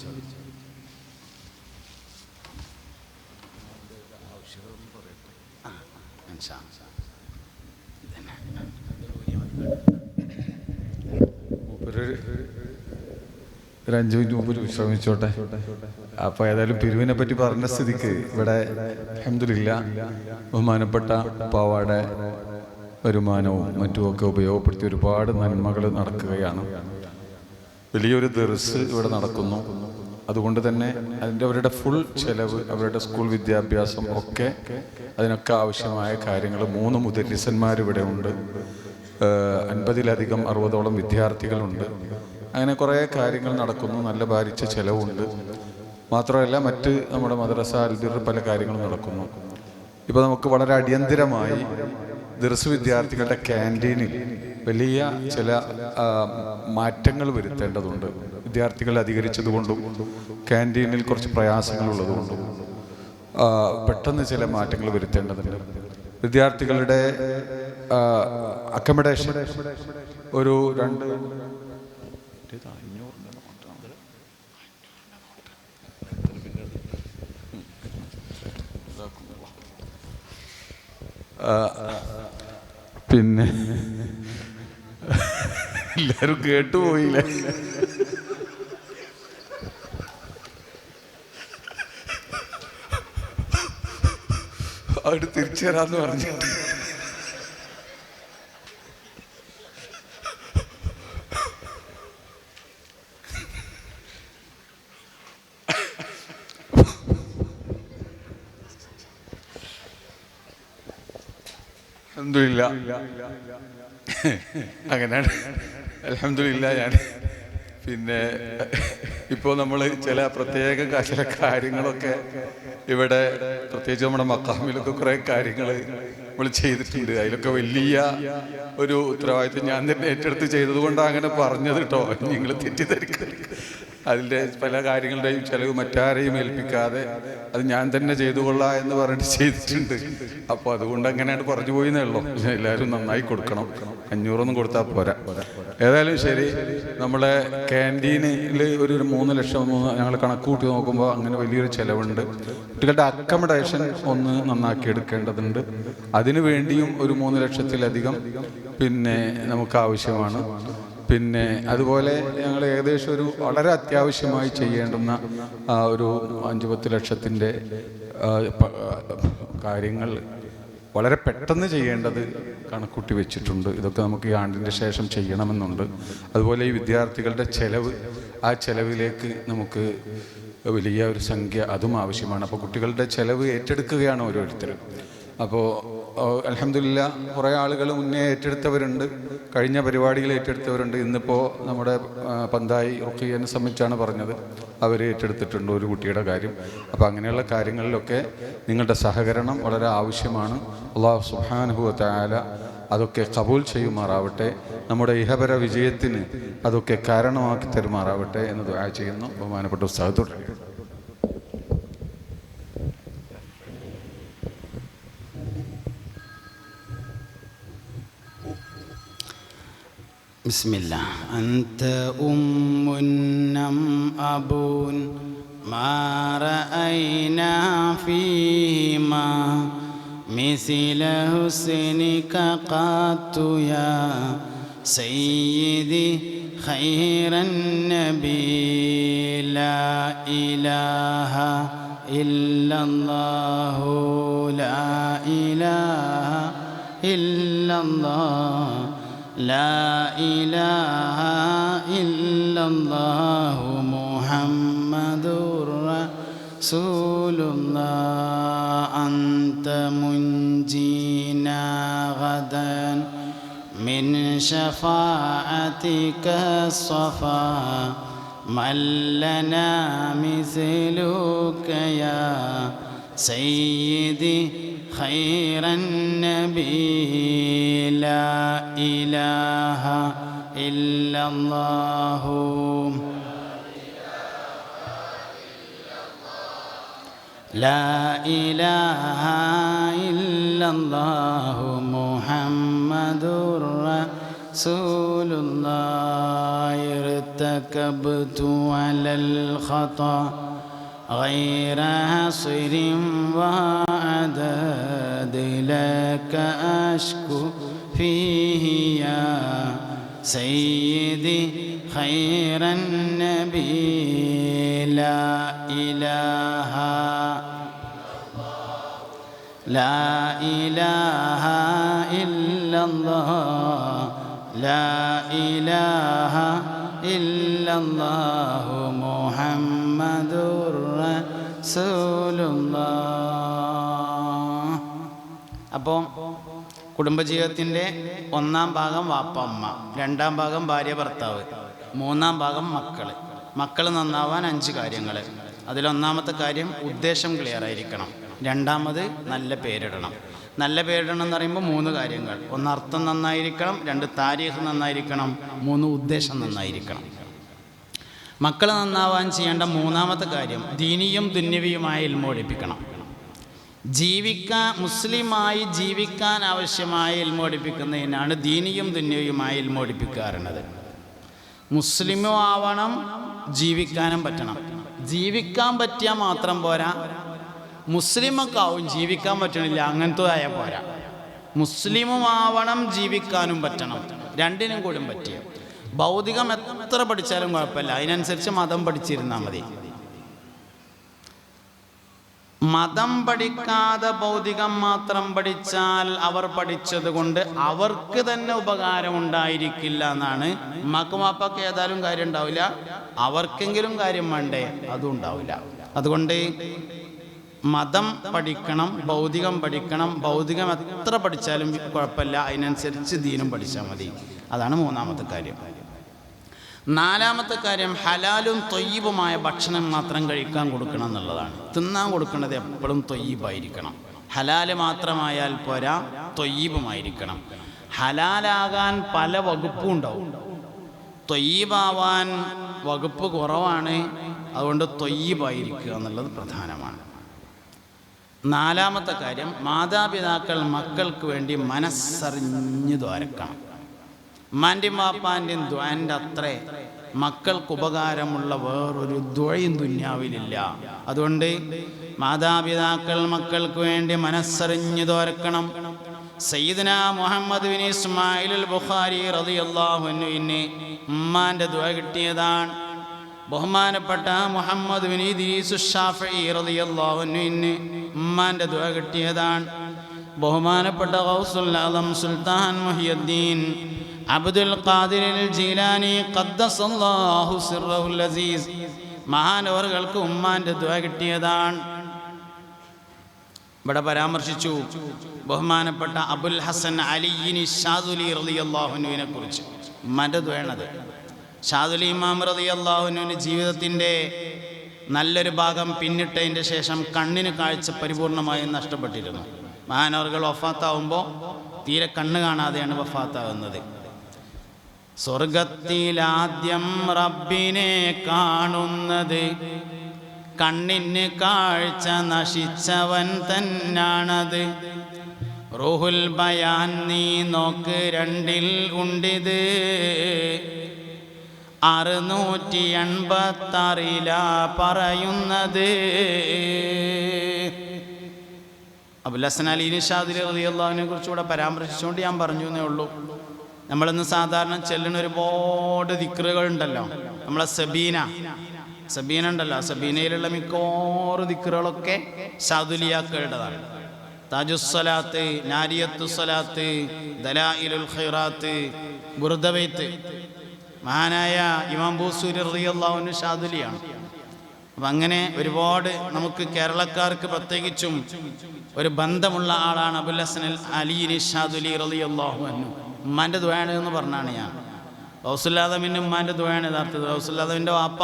S2: ഒരു 5 മിനിറ്റ് മുമ്പ് വിശ്രമിച്ചോട്ടെ. അപ്പോൾ ഏതായാലും പിരിവിനെ പറ്റി പറഞ്ഞ സ്ഥിതിക്ക് ഇവിടെ അൽഹംദുലില്ലാഹ് ബഹുമാനപ്പെട്ട പാവാടെ വരുമാനവും മറ്റുമൊക്കെ ഉപയോഗപ്പെടുത്തി ഒരുപാട് നന്മകൾ നടക്കുകയാണ്. വലിയൊരു ദർസ് ഇവിടെ നടക്കുന്നു. അതുകൊണ്ട് തന്നെ അവരുടെ ഫുൾ ചെലവ്, അവരുടെ സ്കൂൾ വിദ്യാഭ്യാസം ഒക്കെ, അതിനൊക്കെ ആവശ്യമായ കാര്യങ്ങൾ 3 മുദരിസന്മാർ ഇവിടെ ഉണ്ട്. 50-ലധികം 60ഓളം വിദ്യാർത്ഥികളുണ്ട്. അങ്ങനെ കുറേ കാര്യങ്ങൾ നടക്കുന്നു. നല്ല ഭാരിച്ച ചെലവുണ്ട്. മാത്രമല്ല മറ്റ് നമ്മുടെ മദ്രസ അൽബിർ പല കാര്യങ്ങളും നടക്കുന്നു. ഇപ്പോൾ നമുക്ക് വളരെ അടിയന്തിരമായി ദർസ് വിദ്യാർത്ഥികളുടെ ക്യാൻറ്റീനിൽ വലിയ ചില മാറ്റങ്ങൾ വരുത്തേണ്ടതുണ്ട്. വിദ്യാർത്ഥികൾ അധികരിച്ചതുകൊണ്ടും ക്യാൻറ്റീനിൽ കുറച്ച് പ്രയാസങ്ങളുള്ളതുകൊണ്ടും പെട്ടെന്ന് ചില മാറ്റങ്ങൾ വരുത്തേണ്ടതുണ്ട്. വിദ്യാർത്ഥികളുടെ അക്കമഡേഷൻ ഒരു 2 പിന്നെ എല്ലാവരും കേട്ടുപോയില്ലേ? അവിടെ തിരിച്ചു തരാന്ന് പറഞ്ഞിട്ട് അൽഹംദുലില്ലാ അങ്ങനെയാണ്. അൽഹംദുലില്ലാ ഞാൻ പിന്നെ ഇപ്പോൾ നമ്മൾ ചില പ്രത്യേക ചില കാര്യങ്ങളൊക്കെ ഇവിടെ പ്രത്യേകിച്ച് നമ്മുടെ മക്കാമിലൊക്കെ കുറേ കാര്യങ്ങൾ നമ്മൾ ചെയ്തിട്ടുണ്ട്. അതിലൊക്കെ വലിയ ഒരു ഉത്തരവാദിത്വം ഞാൻ തന്നെ ഏറ്റെടുത്ത് ചെയ്തത് കൊണ്ടാണ് അങ്ങനെ പറഞ്ഞത് കേട്ടോ. നിങ്ങൾ തെറ്റിദ്ധരിക്കരുത്. അതിൻ്റെ പല കാര്യങ്ങളുടെയും ചിലവ് മറ്റാരെയും ഏൽപ്പിക്കാതെ അത് ഞാൻ തന്നെ ചെയ്തു കൊള്ളാം എന്ന് പറഞ്ഞിട്ട് ചെയ്തിട്ടുണ്ട്. അപ്പോൾ അതുകൊണ്ട് അങ്ങനെയാണ് പറഞ്ഞു പോയിന്നേ ഉള്ളൂ. എല്ലാവരും നന്നായി കൊടുക്കണം. 500 കൊടുത്താൽ പോരാ. ഏതായാലും ശരി, നമ്മളെ ക്യാൻറ്റീനിൽ ഒരു 3 ലക്ഷം ഞങ്ങൾ കണക്ക് കൂട്ടി നോക്കുമ്പോൾ അങ്ങനെ വലിയൊരു ചിലവുണ്ട്. കുട്ടികളുടെ അക്കമഡേഷൻ ഒന്ന് നന്നാക്കി എടുക്കേണ്ടതുണ്ട്. അതിനു വേണ്ടിയും ഒരു 3 ലക്ഷത്തിലധികം പിന്നെ നമുക്ക് ആവശ്യമാണ്. പിന്നെ അതുപോലെ ഞങ്ങൾ ഏകദേശം ഒരു വളരെ അത്യാവശ്യമായി ചെയ്യേണ്ടുന്ന ഒരു 5-10 ലക്ഷത്തിൻ്റെ കാര്യങ്ങൾ വളരെ പെട്ടെന്ന് ചെയ്യേണ്ടത് കണക്കൂട്ടി വെച്ചിട്ടുണ്ട്. ഇതൊക്കെ നമുക്ക് ഈ ആണ്ടിൻ്റെ ശേഷം ചെയ്യണമെന്നുണ്ട്. അതുപോലെ ഈ വിദ്യാർത്ഥികളുടെ ചെലവ്, ആ ചെലവിലേക്ക് നമുക്ക് വലിയ ഒരു സംഖ്യ അതും ആവശ്യമാണ്. അപ്പോൾ കുട്ടികളുടെ ചെലവ് ഏറ്റെടുക്കുകയാണ് ഓരോരുത്തരും. അപ്പോൾ അൽഹംദുലില്ലാ കുറേ ആളുകൾ മുന്നേ ഏറ്റെടുത്തവരുണ്ട്, കഴിഞ്ഞ പരിപാടികൾ ഏറ്റെടുത്തവരുണ്ട്. ഇന്നിപ്പോൾ നമ്മുടെ പന്തായി റുഖിയനെ സംബന്ധിച്ചാണ് പറഞ്ഞത്, അവർ ഏറ്റെടുത്തിട്ടുണ്ട് ഒരു കുട്ടിയുടെ കാര്യം. അപ്പോൾ അങ്ങനെയുള്ള കാര്യങ്ങളിലൊക്കെ നിങ്ങളുടെ സഹകരണം വളരെ ആവശ്യമാണ്. അല്ലാഹു സുബ്ഹാനഹു വ തആല അതൊക്കെ ഖബൂൽ ചെയ്യുമാറാവട്ടെ, നമ്മുടെ ഇഹപര വിജയത്തിന് അതൊക്കെ കാരണമാക്കി തരുമാറാവട്ടെ എന്ന് ദുആ ചെയ്യുന്നു. ബഹുമാനപ്പെട്ട ഉസ്താദ് തുടങ്ങി.
S1: ബിസ്മില്ലാ. അൻത ഉമ്മുന്നം അബൂൻ മാ റഅയ്നാ ഫീഹിമാ മിസ്ല ഹുസ്നിക ഖത്തു യാ സയ്യിദി ഖൈറൻ നബി ലാ ഇലാഹ ഇല്ലല്ലാഹു ലാ ഇലാഹ ഇല്ലല്ലാഹ് لا إله إلا الله محمد رسول الله أنت منجينا غدا من شفاعتك الصفا من لنا مثلك يا سيدي خير النبي لا إله إلا الله لا إله إلا الله محمد رسول الله ارتكبت على الخطأ غير حصر وعدد لك أشكو فيه يا سيدي خير النبي لا إله لا إله إلا الله لا إله إلا الله محمد رسول الله. അപ്പോൾ കുടുംബജീവിതത്തിൻ്റെ 1-ാം ഭാഗം വാപ്പ അമ്മ, 2-ാം ഭാഗം ഭാര്യ ഭർത്താവ്, 3-ാം ഭാഗം മക്കൾ നന്നാവാൻ 5 കാര്യങ്ങൾ. അതിലൊന്നാമത്തെ കാര്യം ഉദ്ദേശം ക്ലിയർ ആയിരിക്കണം. 2ാമത് നല്ല പേരിടണം. നല്ല പേരിടണം എന്ന് പറയുമ്പോൾ 3 കാര്യങ്ങൾ. 1 അർത്ഥം നന്നായിരിക്കണം, 2 താരീഖ് നന്നായിരിക്കണം, 3 ഉദ്ദേശം നന്നായിരിക്കണം. മക്കൾ നന്നാവാൻ ചെയ്യേണ്ട 3ാമത്തെ കാര്യം ദീനിയും ദുന്യവിയുമായ ഇൽമ പഠിപ്പിക്കണം. മുസ്ലിമായി ജീവിക്കാൻ ആവശ്യമായ ഇൽമ പഠിപ്പിക്കുന്നതിനാണ് ദീനിയും ദുന്യവിയുമായ ഇൽമ പഠിപ്പിക്കാറുള്ളത്. മുസ്ലിമും ആവണം, ജീവിക്കാനും പറ്റണം. ജീവിക്കാൻ പറ്റിയാൽ മാത്രം പോരാ, മുസ്ലിമൊക്കെ ആവും, ജീവിക്കാൻ പറ്റണില്ല, അങ്ങനത്തെ ആയാൽ പോരാ. മുസ്ലിമും ആവണം, ജീവിക്കാനും പറ്റണം, 2നും കൂടി പറ്റിയ. ഭൗതികം എത്ര പഠിച്ചാലും കുഴപ്പമില്ല, അതിനനുസരിച്ച് മതം പഠിച്ചിരുന്നാൽ മതി. മതം പഠിക്കാതെ ഭൗതികം മാത്രം പഠിച്ചാൽ അവർ പഠിച്ചത് കൊണ്ട് അവർക്ക് തന്നെ ഉപകാരം ഉണ്ടായിരിക്കില്ല എന്നാണ്. ഉമ്മാക്കും വാപ്പാക്കും ഏതായാലും കാര്യം ഉണ്ടാവില്ല, അവർക്കെങ്കിലും കാര്യം വേണ്ടേ, അതും ഉണ്ടാവില്ല. അതുകൊണ്ട് മതം പഠിക്കണം, ഭൗതികം പഠിക്കണം. ഭൗതികം എത്ര പഠിച്ചാലും കുഴപ്പമില്ല, അതിനനുസരിച്ച് ദീനും പഠിച്ചാൽ മതി. അതാണ് മൂന്നാമത്തെ കാര്യം. നാലാമത്തെ കാര്യം ഹലാലും തൊയ്യബുമായ ഭക്ഷണം മാത്രം കഴിക്കാൻ കൊടുക്കണം എന്നുള്ളതാണ്. തിന്നാൻ കൊടുക്കേണ്ടത് എപ്പോഴും തൊയ്യബായിരിക്കണം. ഹലാല് മാത്രമായാൽ പോരാ, തൊയ്യബുമായിരിക്കണം. ഹലാലാകാൻ പല വകുപ്പും ഉണ്ടാവും, തൊയ്യബാവാൻ വകുപ്പ് കുറവാണ്. അതുകൊണ്ട് തൊയ്യബായിരിക്കുക എന്നുള്ളത് പ്രധാനമാണ്. നാലാമത്തെ കാര്യം, മാതാപിതാക്കൾ മക്കൾക്ക് വേണ്ടി മനസ്സറിഞ്ഞ് ദ്വാരക്കണം. ഉമ്മാൻ്റെയും വാപ്പാൻ്റെയും ദ്വാൻ്റെ അത്രേ മക്കൾക്ക് ഉപകാരമുള്ള വേറൊരു ദ്വയും ദുന്യാവിലില്ല. അതുകൊണ്ട് മാതാപിതാക്കൾ മക്കൾക്ക് വേണ്ടി മനസ്സറിഞ്ഞ് ദ്വാരക്കണം. സയ്യിദുനാ മുഹമ്മദ് ബിൻ ഇസ്മായിൽ അൽ ബുഖാരി റളിയല്ലാഹു അൻഹുവിന് ഉമ്മാൻ്റെ ദ്വ കിട്ടിയതാണ്. ബഹുമാനപ്പെട്ട മുഹമ്മദ് ബിൻ ഇദ്രീസ് ശാഫിഈ റളിയല്ലാഹു അൻഹുവിന് ഉമ്മാൻ്റെ ദ്വ കിട്ടിയതാണ്. ബഹുമാനപ്പെട്ട ഗൗസുൽ ആലം സുൽത്താൻ മുഹിയുദ്ദീൻ അബ്ദുൽ ഖാദിർ അൽ ജീലാനി ഖദ്ദസല്ലാഹു സിർറഹുൽ അസീസ് മഹാനവറുകൾക്ക് ഉമ്മാൻ്റെ ദ്വ കിട്ടിയതാണ്. ഇവിടെ പരാമർശിച്ചു ബഹുമാനപ്പെട്ട അബുൽ ഹസൻ അലിയിനി ഷാദുലി റളിയല്ലാഹു അൻഹുവിനെ കുറിച്ച്. ഉമ്മാൻ്റെ ദ്വയാണത്. ഷാദുലി ഇമാം റളിയല്ലാഹു അൻഹുവിൻ്റെ ജീവിതത്തിൻ്റെ നല്ലൊരു ഭാഗം പിന്നിട്ടതിൻ്റെ ശേഷം കണ്ണിന് കാഴ്ച പരിപൂർണമായും നഷ്ടപ്പെട്ടിരുന്നു. മഹാനവറുകൾ വഫാത്താവുമ്പോൾ തീരെ കണ്ണ് കാണാതെയാണ് വഫാത്താവുന്നത്. സ്വർഗത്തിലാദ്യം റബ്ബിനെ കാണുന്നത് കണ്ണിന് കാഴ്ച നശിച്ചവൻ തന്നാണത്. റൂഹുൽ ബയാൻ നീ നോക്ക് രണ്ടിൽ ഉണ്ടിത് 686 പറയുന്നത്. അബുൽ ഹസൻ അലി ഷാദിലി റളിയല്ലാഹുവിനെ കുറിച്ചുകൂടെ പരാമർശിച്ചുകൊണ്ട് ഞാൻ പറഞ്ഞു എന്നേ ഉള്ളൂ. നമ്മളിന്ന് സാധാരണ ചെല്ലുന്ന ഒരുപാട് ദിക്റുകൾ ഉണ്ടല്ലോ. നമ്മളെ സബീന ഉണ്ടല്ലോ, സബീനയിലുള്ള മിക്കവാറും ദിക്റുകളൊക്കെ ഷാദുലിയാക്കളുടേതാണ്. താജുസ്സലാത്ത്, നാരിയത്തുസ്സലാത്ത്, ദലായിലുൽ ഖൈറാത്ത്, ബുർദബൈത്ത്. മഹാനായ ഇമാം ബൂസൂരി റളിയല്ലാഹു അൻഹു ഷാദുലിയാണ്. അപ്പം അങ്ങനെ ഒരുപാട് നമുക്ക് കേരളക്കാർക്ക് പ്രത്യേകിച്ചും ഒരു ബന്ധമുള്ള ആളാണ് അബുൽ ഹസൻ അലി ഷാദുലി റളിയല്ലാഹു അൻഹു. ഉമ്മാൻ്റെ ദ്വയാണ് എന്ന് പറഞ്ഞാണ് ഞാൻ. ഗൗസുല്ലാദമിൻ്റെ ഉമ്മാൻ്റെ ദ്വയാണ് യഥാർത്ഥത്തിൽ. ഗൗസുല്ലാദമിൻ്റെ വാപ്പ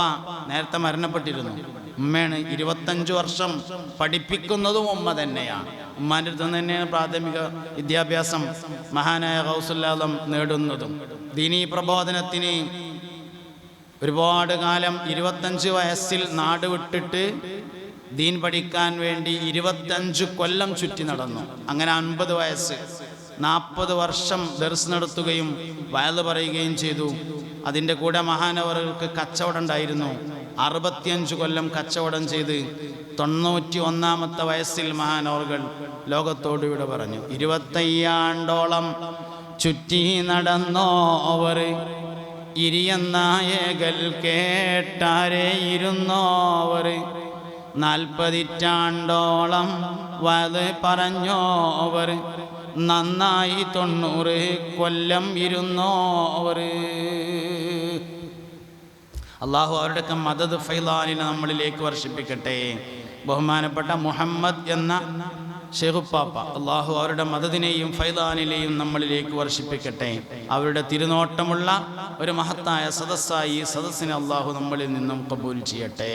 S1: നേരത്തെ മരണപ്പെട്ടിരുന്നു. ഉമ്മയാണ് 25 വർഷം പഠിപ്പിക്കുന്നതും ഉമ്മ തന്നെയാണ്. ഉമ്മാൻ്റെ അടുത്ത് നിന്ന് തന്നെയാണ് പ്രാഥമിക വിദ്യാഭ്യാസം മഹാനായ ഗൗസുല്ലാദം നേടുന്നതും. ദീനീ പ്രബോധനത്തിന് ഒരുപാട് കാലം 25 വയസ്സിൽ നാട് വിട്ടിട്ട് ദീൻ പഠിക്കാൻ വേണ്ടി 25 കൊല്ലം ചുറ്റി നടന്നു. അങ്ങനെ 50 വയസ്സ് 40 വർഷം ദർസ് നടത്തുകയും വയല് പറയുകയും ചെയ്തു. അതിൻ്റെ കൂടെ മഹാനവറുകൾക്ക് കച്ചവടം ഉണ്ടായിരുന്നു. 65 കൊല്ലം കച്ചവടം ചെയ്ത് 91-ാമത്തെ വയസ്സിൽ മഹാനവറുകൾ ലോകത്തോട് ഇവിടെ പറഞ്ഞു. 25 ആണ്ടോളം ചുറ്റി നടന്നോവർ ഇരിയന്നായകൽ കേട്ടാരേ ഇരുന്നോവർ 40 ഇറ്റാണ്ടോളം വയത് പറഞ്ഞോവർ നന്നായി 90 കൊല്ലം ഇരുന്നോവർ. അള്ളാഹു അവരുടെയൊക്കെ മദദ് ഫൈലാനിനെ നമ്മളിലേക്ക് വർഷിപ്പിക്കട്ടെ. ബഹുമാനപ്പെട്ട മുഹമ്മദ് എന്ന ഷെയ്ഖുപ്പാപ്പ അള്ളാഹു അവരുടെ മദദിനെയും ഫൈലാനിലെയും നമ്മളിലേക്ക് വർഷിപ്പിക്കട്ടെ. അവരുടെ തിരുനോട്ടമുള്ള ഒരു മഹത്തായ സദസ്സായി ഈ സദസ്സിനെ അള്ളാഹു നമ്മളിൽ നിന്നും കബൂൽ ചെയ്യട്ടെ.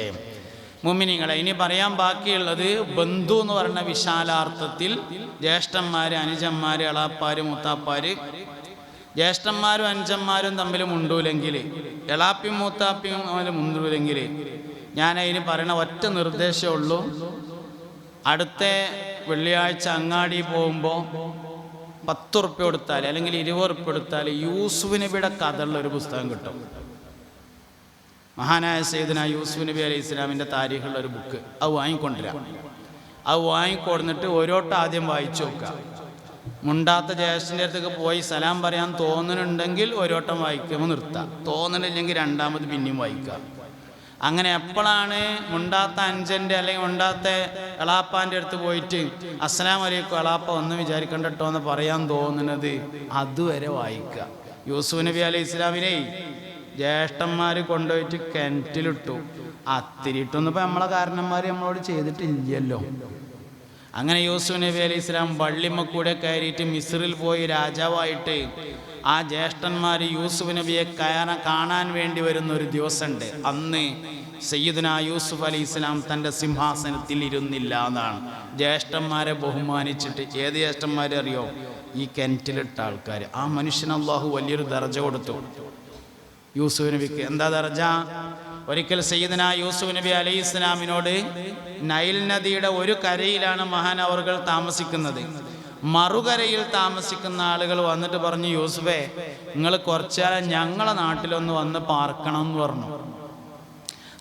S1: മുഅ്മിനീങ്ങളെ, ഇനി പറയാൻ ബാക്കിയുള്ളത് ബന്ധു എന്ന് പറയുന്ന വിശാലാർത്ഥത്തിൽ ജ്യേഷ്ഠന്മാർ, അനുജന്മാർ, എളാപ്പാർ, മൂത്താപ്പാർ. ജ്യേഷ്ഠന്മാരും അനുജന്മാരും തമ്മിൽ മുണ്ടൂലെങ്കിൽ, എളാപ്പിയും മൂത്താപ്പിയും തമ്മിൽ മുണ്ടൂലെങ്കിൽ ഞാൻ അതിന് പറയുന്ന ഒറ്റ നിർദ്ദേശമേ ഉള്ളൂ. അടുത്ത വെള്ളിയാഴ്ച അങ്ങാടി പോകുമ്പോൾ 10 ഉറുപ്പ്യ കൊടുത്താൽ അല്ലെങ്കിൽ 20 ഉറുപ്പ്യ കൊടുത്താൽ യൂസുഫ് നബിയുടെ കഥയുള്ള ഒരു പുസ്തകം കിട്ടും. മഹാനായ സയ്യിദുനാ യൂസുഫ് നബി അലൈഹി ഇസ്ലാമിൻ്റെ താരീഖുള്ള ഒരു ബുക്ക്. അത് വാങ്ങിക്കൊണ്ടിരാം. അത് വാങ്ങിക്കൊടുന്നിട്ട് ഓരോട്ടം ആദ്യം വായിച്ചു നോക്കുക. മുണ്ടാത്ത ജ്യേഷ്ഠൻ്റെ അടുത്തേക്ക് പോയി സലാം പറയാൻ തോന്നുന്നുണ്ടെങ്കിൽ ഓരോട്ടം വായിക്കുമ്പോൾ നിർത്താം. തോന്നുന്നില്ലെങ്കിൽ രണ്ടാമത് പിന്നെയും വായിക്കുക. അങ്ങനെ എപ്പോഴാണ് മുണ്ടാത്ത അഞ്ചൻ്റെ അല്ലെങ്കിൽ മുണ്ടാത്ത എളാപ്പാൻ്റെ അടുത്ത് പോയിട്ട് അസ്സലാമു അലൈക്കും എളാപ്പ ഒന്നും വിചാരിക്കണ്ട കേട്ടോ എന്ന് പറയാൻ തോന്നുന്നത് അതുവരെ വായിക്കുക. യൂസുഫ് നബി അലൈഹി ഇസ്ലാമിനെ ജ്യേഷ്ഠന്മാർ കൊണ്ടുപോയിട്ട് കിണറ്റിലിട്ടു. അത്തിരിട്ടൊന്നും ഇപ്പം നമ്മളെ കാരണന്മാർ നമ്മളോട് ചെയ്തിട്ടില്ലല്ലോ. അങ്ങനെ യൂസുഫ് നബി അലൈഹി ഇസ്ലാം വള്ളിമ്മ കൂടെ കയറിയിട്ട് മിസ്രിൽ പോയി രാജാവായിട്ട് ആ ജ്യേഷ്ഠന്മാർ യൂസുഫ് നബിയെ കാണാൻ വേണ്ടി വരുന്ന ഒരു ദിവസമുണ്ട്. അന്ന് സയ്യിദുനാ യൂസുഫ് അലൈഹി ഇസ്ലാം തൻ്റെ സിംഹാസനത്തിൽ ഇരുന്നില്ല എന്നാണ്. ജ്യേഷ്ഠന്മാരെ ബഹുമാനിച്ചിട്ട്, ഏത് ജ്യേഷ്ഠന്മാരെ അറിയോ? ഈ കിണറ്റിലിട്ട ആൾക്കാർ. ആ മനുഷ്യന് അല്ലാഹു വലിയൊരു ദർജ കൊടുത്തു യൂസുഫ് നബിക്ക്. എന്താ ദർജ? ഒരിക്കൽ സയ്യിദുനാ യൂസുഫ് നബി അലൈഹി ഇസ്ലാമിനോട് നൈൽ നദിയുടെ ഒരു കരയിലാണ് മഹാനവറുകൾ താമസിക്കുന്നത്. മറുകരയിൽ താമസിക്കുന്ന ആളുകൾ വന്നിട്ട് പറഞ്ഞു, യൂസുഫേ നിങ്ങൾ കുറച്ചാലും ഞങ്ങളെ നാട്ടിലൊന്ന് വന്ന് പാർക്കണം എന്ന് പറഞ്ഞു.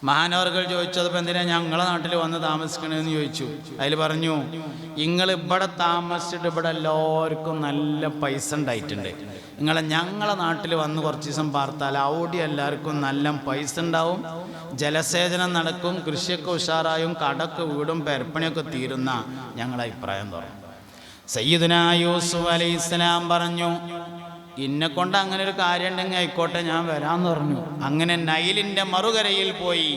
S1: മഹാനവറുകൾ ചോദിച്ചപ്പോൾ എന്തിനാ ഞങ്ങളെ നാട്ടിൽ വന്ന് താമസിക്കണമെന്ന് ചോദിച്ചു. അതിൽ പറഞ്ഞു, നിങ്ങൾ ഇവിടെ താമസിച്ചിട്ട് ഇവിടെ എല്ലാവർക്കും നല്ല പൈസ ഉണ്ടായിട്ടുണ്ട്. ഞങ്ങളെ നാട്ടിൽ വന്ന് കുറച്ച് ദിവസം പാർത്താൽ അവിടെ എല്ലാവർക്കും നല്ല പൈസ ഉണ്ടാവും, ജലസേചനം നടക്കും, കൃഷിയൊക്കെ ഉഷാറായും കടക്ക് വീടും പെരപ്പണിയൊക്കെ തീരുന്ന ഞങ്ങളുടെ അഭിപ്രായം പറഞ്ഞു. സയ്യിദുനാ യൂസുഫ് അലൈഹി ഇസ്ലാം പറഞ്ഞു, ഇന്നെ കൊണ്ട് അങ്ങനെ ഒരു കാര്യം ഉണ്ടെങ്കിൽ ആയിക്കോട്ടെ, ഞാൻ വരാമെന്ന് പറഞ്ഞു. അങ്ങനെ നൈലിൻ്റെ മറുകരയിൽ പോയി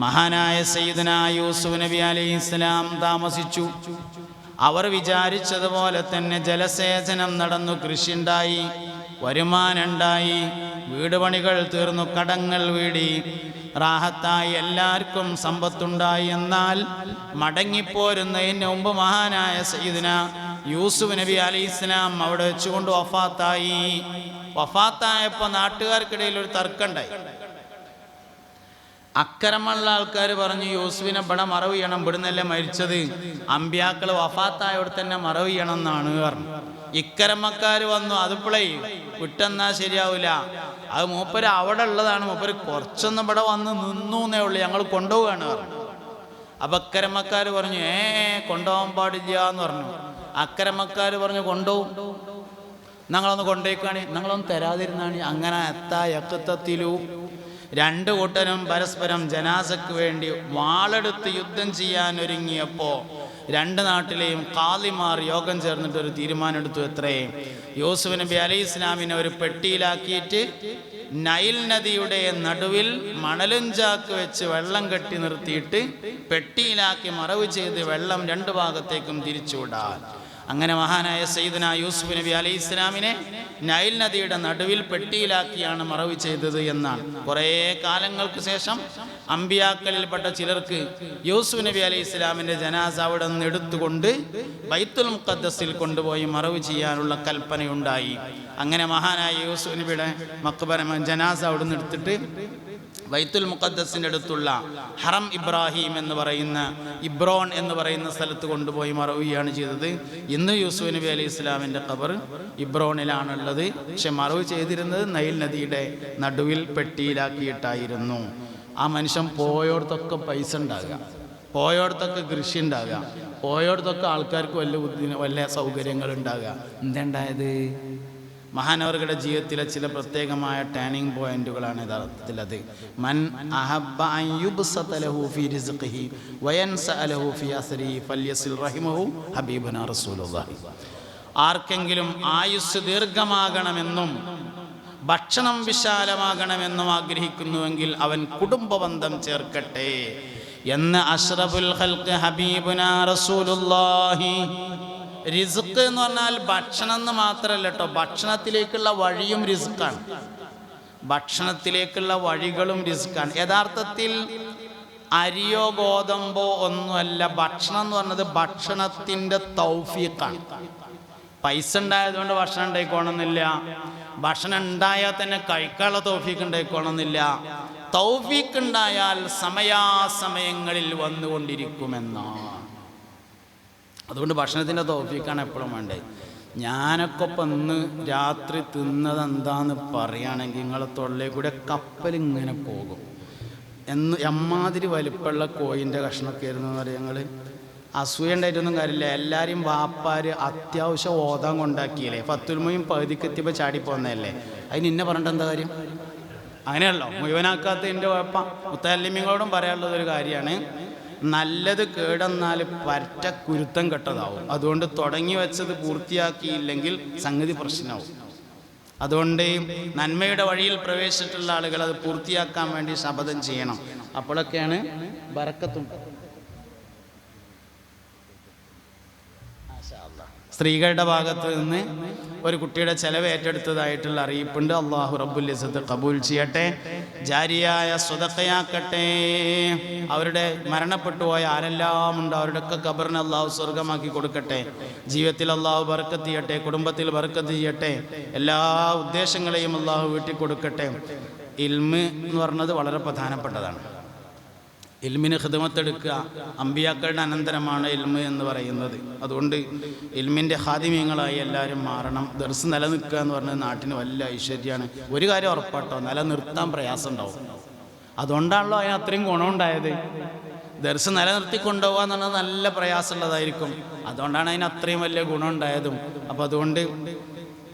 S1: മഹാനായ സയ്യിദുനാ യൂസുഫ് നബി അലൈഹി ഇസ്ലാം താമസിച്ചു. അവർ വിചാരിച്ചതുപോലെ തന്നെ ജലസേചനം നടന്നു, കൃഷി ഉണ്ടായി, വരുമാനമുണ്ടായി, വീട് പണികൾ തീർന്നു, കടങ്ങൾ വീടി, റാഹത്തായി, എല്ലാവർക്കും സമ്പത്തുണ്ടായി. എന്നാൽ മടങ്ങിപ്പോരുന്നതിന് മുമ്പ് മഹാനായ സയ്യിദുനാ യൂസുഫ് നബി അലൈഹി ഇസ്ലാം അവിടെ വെച്ചുകൊണ്ട് വഫാത്തായി. വഫാത്തായപ്പോൾ നാട്ടുകാർക്കിടയിൽ ഒരു തർക്കമുണ്ടായി. അക്കരമുള്ള ആൾക്കാർ പറഞ്ഞു, യൂസുഫിനെ ഇവിടെ മറവ് ചെയ്യണം, ഇവിടുന്നല്ലേ മരിച്ചത്, അമ്പിയാക്കൾ വഫാത്തായോടെ തന്നെ മറവ് ചെയ്യണം എന്നാണ് പറഞ്ഞു. ഇക്കരമക്കാർ വന്നു, അതിപ്പോഴേ വിട്ടെന്നാൽ ശരിയാവില്ല, അത് മൂപ്പര് അവിടെ ഉള്ളതാണ്, മൂപ്പര് കുറച്ചൊന്നും ഇവിടെ വന്ന് നിന്നു എന്നേ ഉള്ളൂ, ഞങ്ങൾ കൊണ്ടുപോവുകയാണ് പറഞ്ഞു. അപ്പം അക്കരമക്കാർ പറഞ്ഞു, കൊണ്ടുപോകാൻ പാടില്ല എന്ന് പറഞ്ഞു. അക്കരമക്കാർ പറഞ്ഞു, കൊണ്ടുപോകും, ഞങ്ങളൊന്ന് കൊണ്ടുപോയിക്കാണി, ഞങ്ങളൊന്ന് തരാതിരുന്നാണ്. അങ്ങനെ എക്കത്തത്തിലു രണ്ടു കൂട്ടരും പരസ്പരം ജനാസക്ക് വേണ്ടി വാളെടുത്ത് യുദ്ധം ചെയ്യാൻ ഒരുങ്ങിയപ്പോൾ രണ്ട് നാട്ടിലെയും ഖാദിമാർ യോഗം ചേർന്നിട്ടൊരു തീരുമാനമെടുത്തു. എത്രേ? യൂസുഫ് നബി അലൈഹി ഇസ്ലാമിനെ ഒരു പെട്ടിയിലാക്കിയിട്ട് നൈൽ നദിയുടെ നടുവിൽ മണലും ചാക്ക് വെച്ച് വെള്ളം കെട്ടി നിർത്തിയിട്ട് പെട്ടിയിലാക്കി മറവ് ചെയ്ത് വെള്ളം രണ്ടു ഭാഗത്തേക്കും തിരിച്ചുവിടാൻ. അങ്ങനെ മഹാനായ സയ്യിദുനാ യൂസുഫ് നബി അലൈഹി ഇസ്ലാമിനെ നൈൽ നദിയുടെ നടുവിൽ പെട്ടിയിലാക്കിയാണ് മറവ് ചെയ്തത് എന്നാണ്. കുറേ കാലങ്ങൾക്ക് ശേഷം അമ്പിയാക്കളിൽപ്പെട്ട ചിലർക്ക് യൂസുഫ് നബി അലൈഹി ഇസ്ലാമിൻ്റെ ജനാസ അവിടെ നിന്ന് എടുത്തുകൊണ്ട് ബൈത്തുൽ മുഖദ്ദസിൽ കൊണ്ടുപോയി മറവ് ചെയ്യാനുള്ള കൽപ്പനയുണ്ടായി. അങ്ങനെ മഹാനായ യൂസുഫ് നബിയുടെ മഖ്ബറ ജനാസ അവിടെ നിന്ന് എടുത്തിട്ട് ബൈത്തുൽ മുഖദ്ദസിൻ്റെ അടുത്തുള്ള ഹറം ഇബ്രാഹിം എന്ന് പറയുന്ന ഇബ്രോൺ എന്ന് പറയുന്ന സ്ഥലത്ത് കൊണ്ടുപോയി മറവ് ചെയ്യുകയാണ് ചെയ്തത്. ഇന്ന് യൂസുഫ് നബി അലൈഹി ഇസ്ലാമിൻ്റെ ഖബർ ഇബ്രോണിലാണുള്ളത്. പക്ഷെ മറവ് ചെയ്തിരുന്നത് നൈൽ നദിയുടെ നടുവിൽ പെട്ടിയിലാക്കിയിട്ടായിരുന്നു. ആ മനുഷ്യൻ പോയോടത്തൊക്കെ പൈസ ഉണ്ടാകുക, പോയോടത്തൊക്കെ കൃഷി ഉണ്ടാകുക, പോയോടത്തൊക്കെ ആൾക്കാർക്ക് വലിയ സൗകര്യങ്ങൾ ഉണ്ടാകുക. എന്തുണ്ടായത്? മഹാനവറുകളുടെ ജീവിതത്തിലെ ചില പ്രത്യേകമായ ടേണിംഗ് പോയിന്റുകളാണ് യഥാർത്ഥത്തിലത്. മൻ അഹബ്ബ അൻ യുബ്സത ലഹു ഫീ റിസ്ഖിഹി വയൻസ ലഹു ഫീ അസ്രിഹി ഫല്യസിൽ റഹിമഹു ഹബീബുനാ റസൂലുള്ളാഹി. ആർക്കെങ്കിലും ആയുസ് ദീർഘമാകണമെന്നും ഭക്ഷണം വിശാലമാകണമെന്നും ആഗ്രഹിക്കുന്നുവെങ്കിൽ അവൻ കുടുംബബന്ധം ചേർക്കട്ടെ എന്ന് അഷ്റഫുൽ ഖൽഖ് ഹബീബുനാ റസൂലുള്ളാഹി. റിസ്ക് എന്ന് പറഞ്ഞാൽ ഭക്ഷണം എന്ന് മാത്രമല്ല കേട്ടോ, ഭക്ഷണത്തിലേക്കുള്ള വഴിയും റിസ്ക്കാണ്, ഭക്ഷണത്തിലേക്കുള്ള വഴികളും റിസ്ക്കാണ്. യഥാർത്ഥത്തിൽ അരിയോ ഗോതമ്പോ ഒന്നുമല്ല ഭക്ഷണം എന്ന് പറഞ്ഞത്, ഭക്ഷണത്തിൻ്റെ തൗഫീഖാണ്. പൈസ ഉണ്ടായതുകൊണ്ട് ഭക്ഷണം ഉണ്ടായിക്കോണമെന്നില്ല, ഭക്ഷണം ഉണ്ടായാൽ തന്നെ കഴിക്കാനുള്ള തൗഫീഖ് ഉണ്ടായിക്കോണമെന്നില്ല. തൗഫീഖ് ഉണ്ടായാൽ സമയാസമയങ്ങളിൽ വന്നുകൊണ്ടിരിക്കുമെന്നാണ്. അതുകൊണ്ട് ഭക്ഷണത്തിൻ്റെ തൗഫീഖാണ് എപ്പോഴും വേണ്ടത്. ഞാനൊക്കെ ഇപ്പം ഇന്ന് രാത്രി തിന്നത് എന്താന്ന് പറയുകയാണെങ്കിൽ നിങ്ങളെ തൊള്ളയിൽ കൂടെ കപ്പലിങ്ങനെ പോകും. എമ്മാതിരി വലിപ്പമുള്ള കോയിൻ്റെ കഷ്ണമൊക്കെ ആയിരുന്നു എന്ന് പറയാം. ഞങ്ങൾ അസൂയ ഉണ്ടായിട്ടൊന്നും കാര്യമില്ല. എല്ലാവരെയും വാപ്പാർ അത്യാവശ്യം ഓതാൻ കൊണ്ടാക്കിയില്ലേ, ഫത്തുൽ മുഈൻ പകുതിക്കെത്തിയപ്പോൾ ചാടിപ്പോന്നതല്ലേ, അതിന് ഇന്നെ പറഞ്ഞിട്ട് എന്താ കാര്യം? അങ്ങനെയല്ലോ മുഴുവനാക്കാത്തതിൻ്റെ കുഴപ്പം. മുത്തല്ലിമീങ്ങളോടും പറയാനുള്ളത് ഒരു കാര്യമാണ്, നല്ലത് കേടെന്നാൽ പറ്റ കുരുത്തം കെട്ടതാവും. അതുകൊണ്ട് തുടങ്ങി വെച്ചത് പൂർത്തിയാക്കിയില്ലെങ്കിൽ സംഗതി പ്രശ്നമാവും. അതുകൊണ്ട് നന്മയുടെ വഴിയിൽ പ്രവേശിച്ചിട്ടുള്ള ആളുകൾ അത് പൂർത്തിയാക്കാൻ വേണ്ടി ശപഥം ചെയ്യണം. അപ്പോഴൊക്കെയാണ് ബറക്കത്തും. സ്ത്രീകളുടെ ഭാഗത്ത് നിന്ന് ഒരു കുട്ടിയുടെ ചെലവ് ഏറ്റെടുത്തതായിട്ടുള്ള അറിയിപ്പുണ്ട്. അള്ളാഹു റബ്ബുൽ ഇസ്സത്ത് കബൂൽ ചെയ്യട്ടെ, ജാരിയായ സ്വതക്കയാക്കട്ടെ. അവരുടെ മരണപ്പെട്ടു പോയ ആരെല്ലാം ഉണ്ട് അവരുടെയൊക്കെ ഖബറിനെ അള്ളാഹു സ്വർഗമാക്കി കൊടുക്കട്ടെ. ജീവിതത്തിൽ അള്ളാഹു ബർക്കത്ത് ചെയ്യട്ടെ, കുടുംബത്തിൽ ബർക്കത്ത് ചെയ്യട്ടെ, എല്ലാ ഉദ്ദേശങ്ങളെയും അള്ളാഹു വീട്ടിൽ കൊടുക്കട്ടെ. ഇൽമ് എന്ന് പറഞ്ഞത് വളരെ പ്രധാനപ്പെട്ടതാണ്. ഇൽമിന് ഖിദ്മത്തെടുക്കുക അമ്പിയാക്കളുടെ അനന്തരമാണ് ഇൽമ് എന്ന് പറയുന്നത്. അതുകൊണ്ട് ഇൽമിൻ്റെ ഖാദിമീങ്ങളായി എല്ലാവരും മാറണം. ദർസ് നിലനിൽക്കുക എന്ന് പറഞ്ഞത് നാട്ടിന് വലിയ ഐശ്വര്യമാണ്. ഒരു കാര്യം ഉറപ്പാട്ടോ, നിലനിർത്താൻ പ്രയാസം ഉണ്ടാവും. അതുകൊണ്ടാണല്ലോ അതിന് അത്രയും ഗുണമുണ്ടായത്. ദർസ് നിലനിർത്തി കൊണ്ടുപോകുക എന്ന് പറഞ്ഞാൽ നല്ല പ്രയാസമുള്ളതായിരിക്കും. അതുകൊണ്ടാണ് അതിന് അത്രയും വലിയ ഗുണമുണ്ടായതും. അപ്പോൾ അതുകൊണ്ട്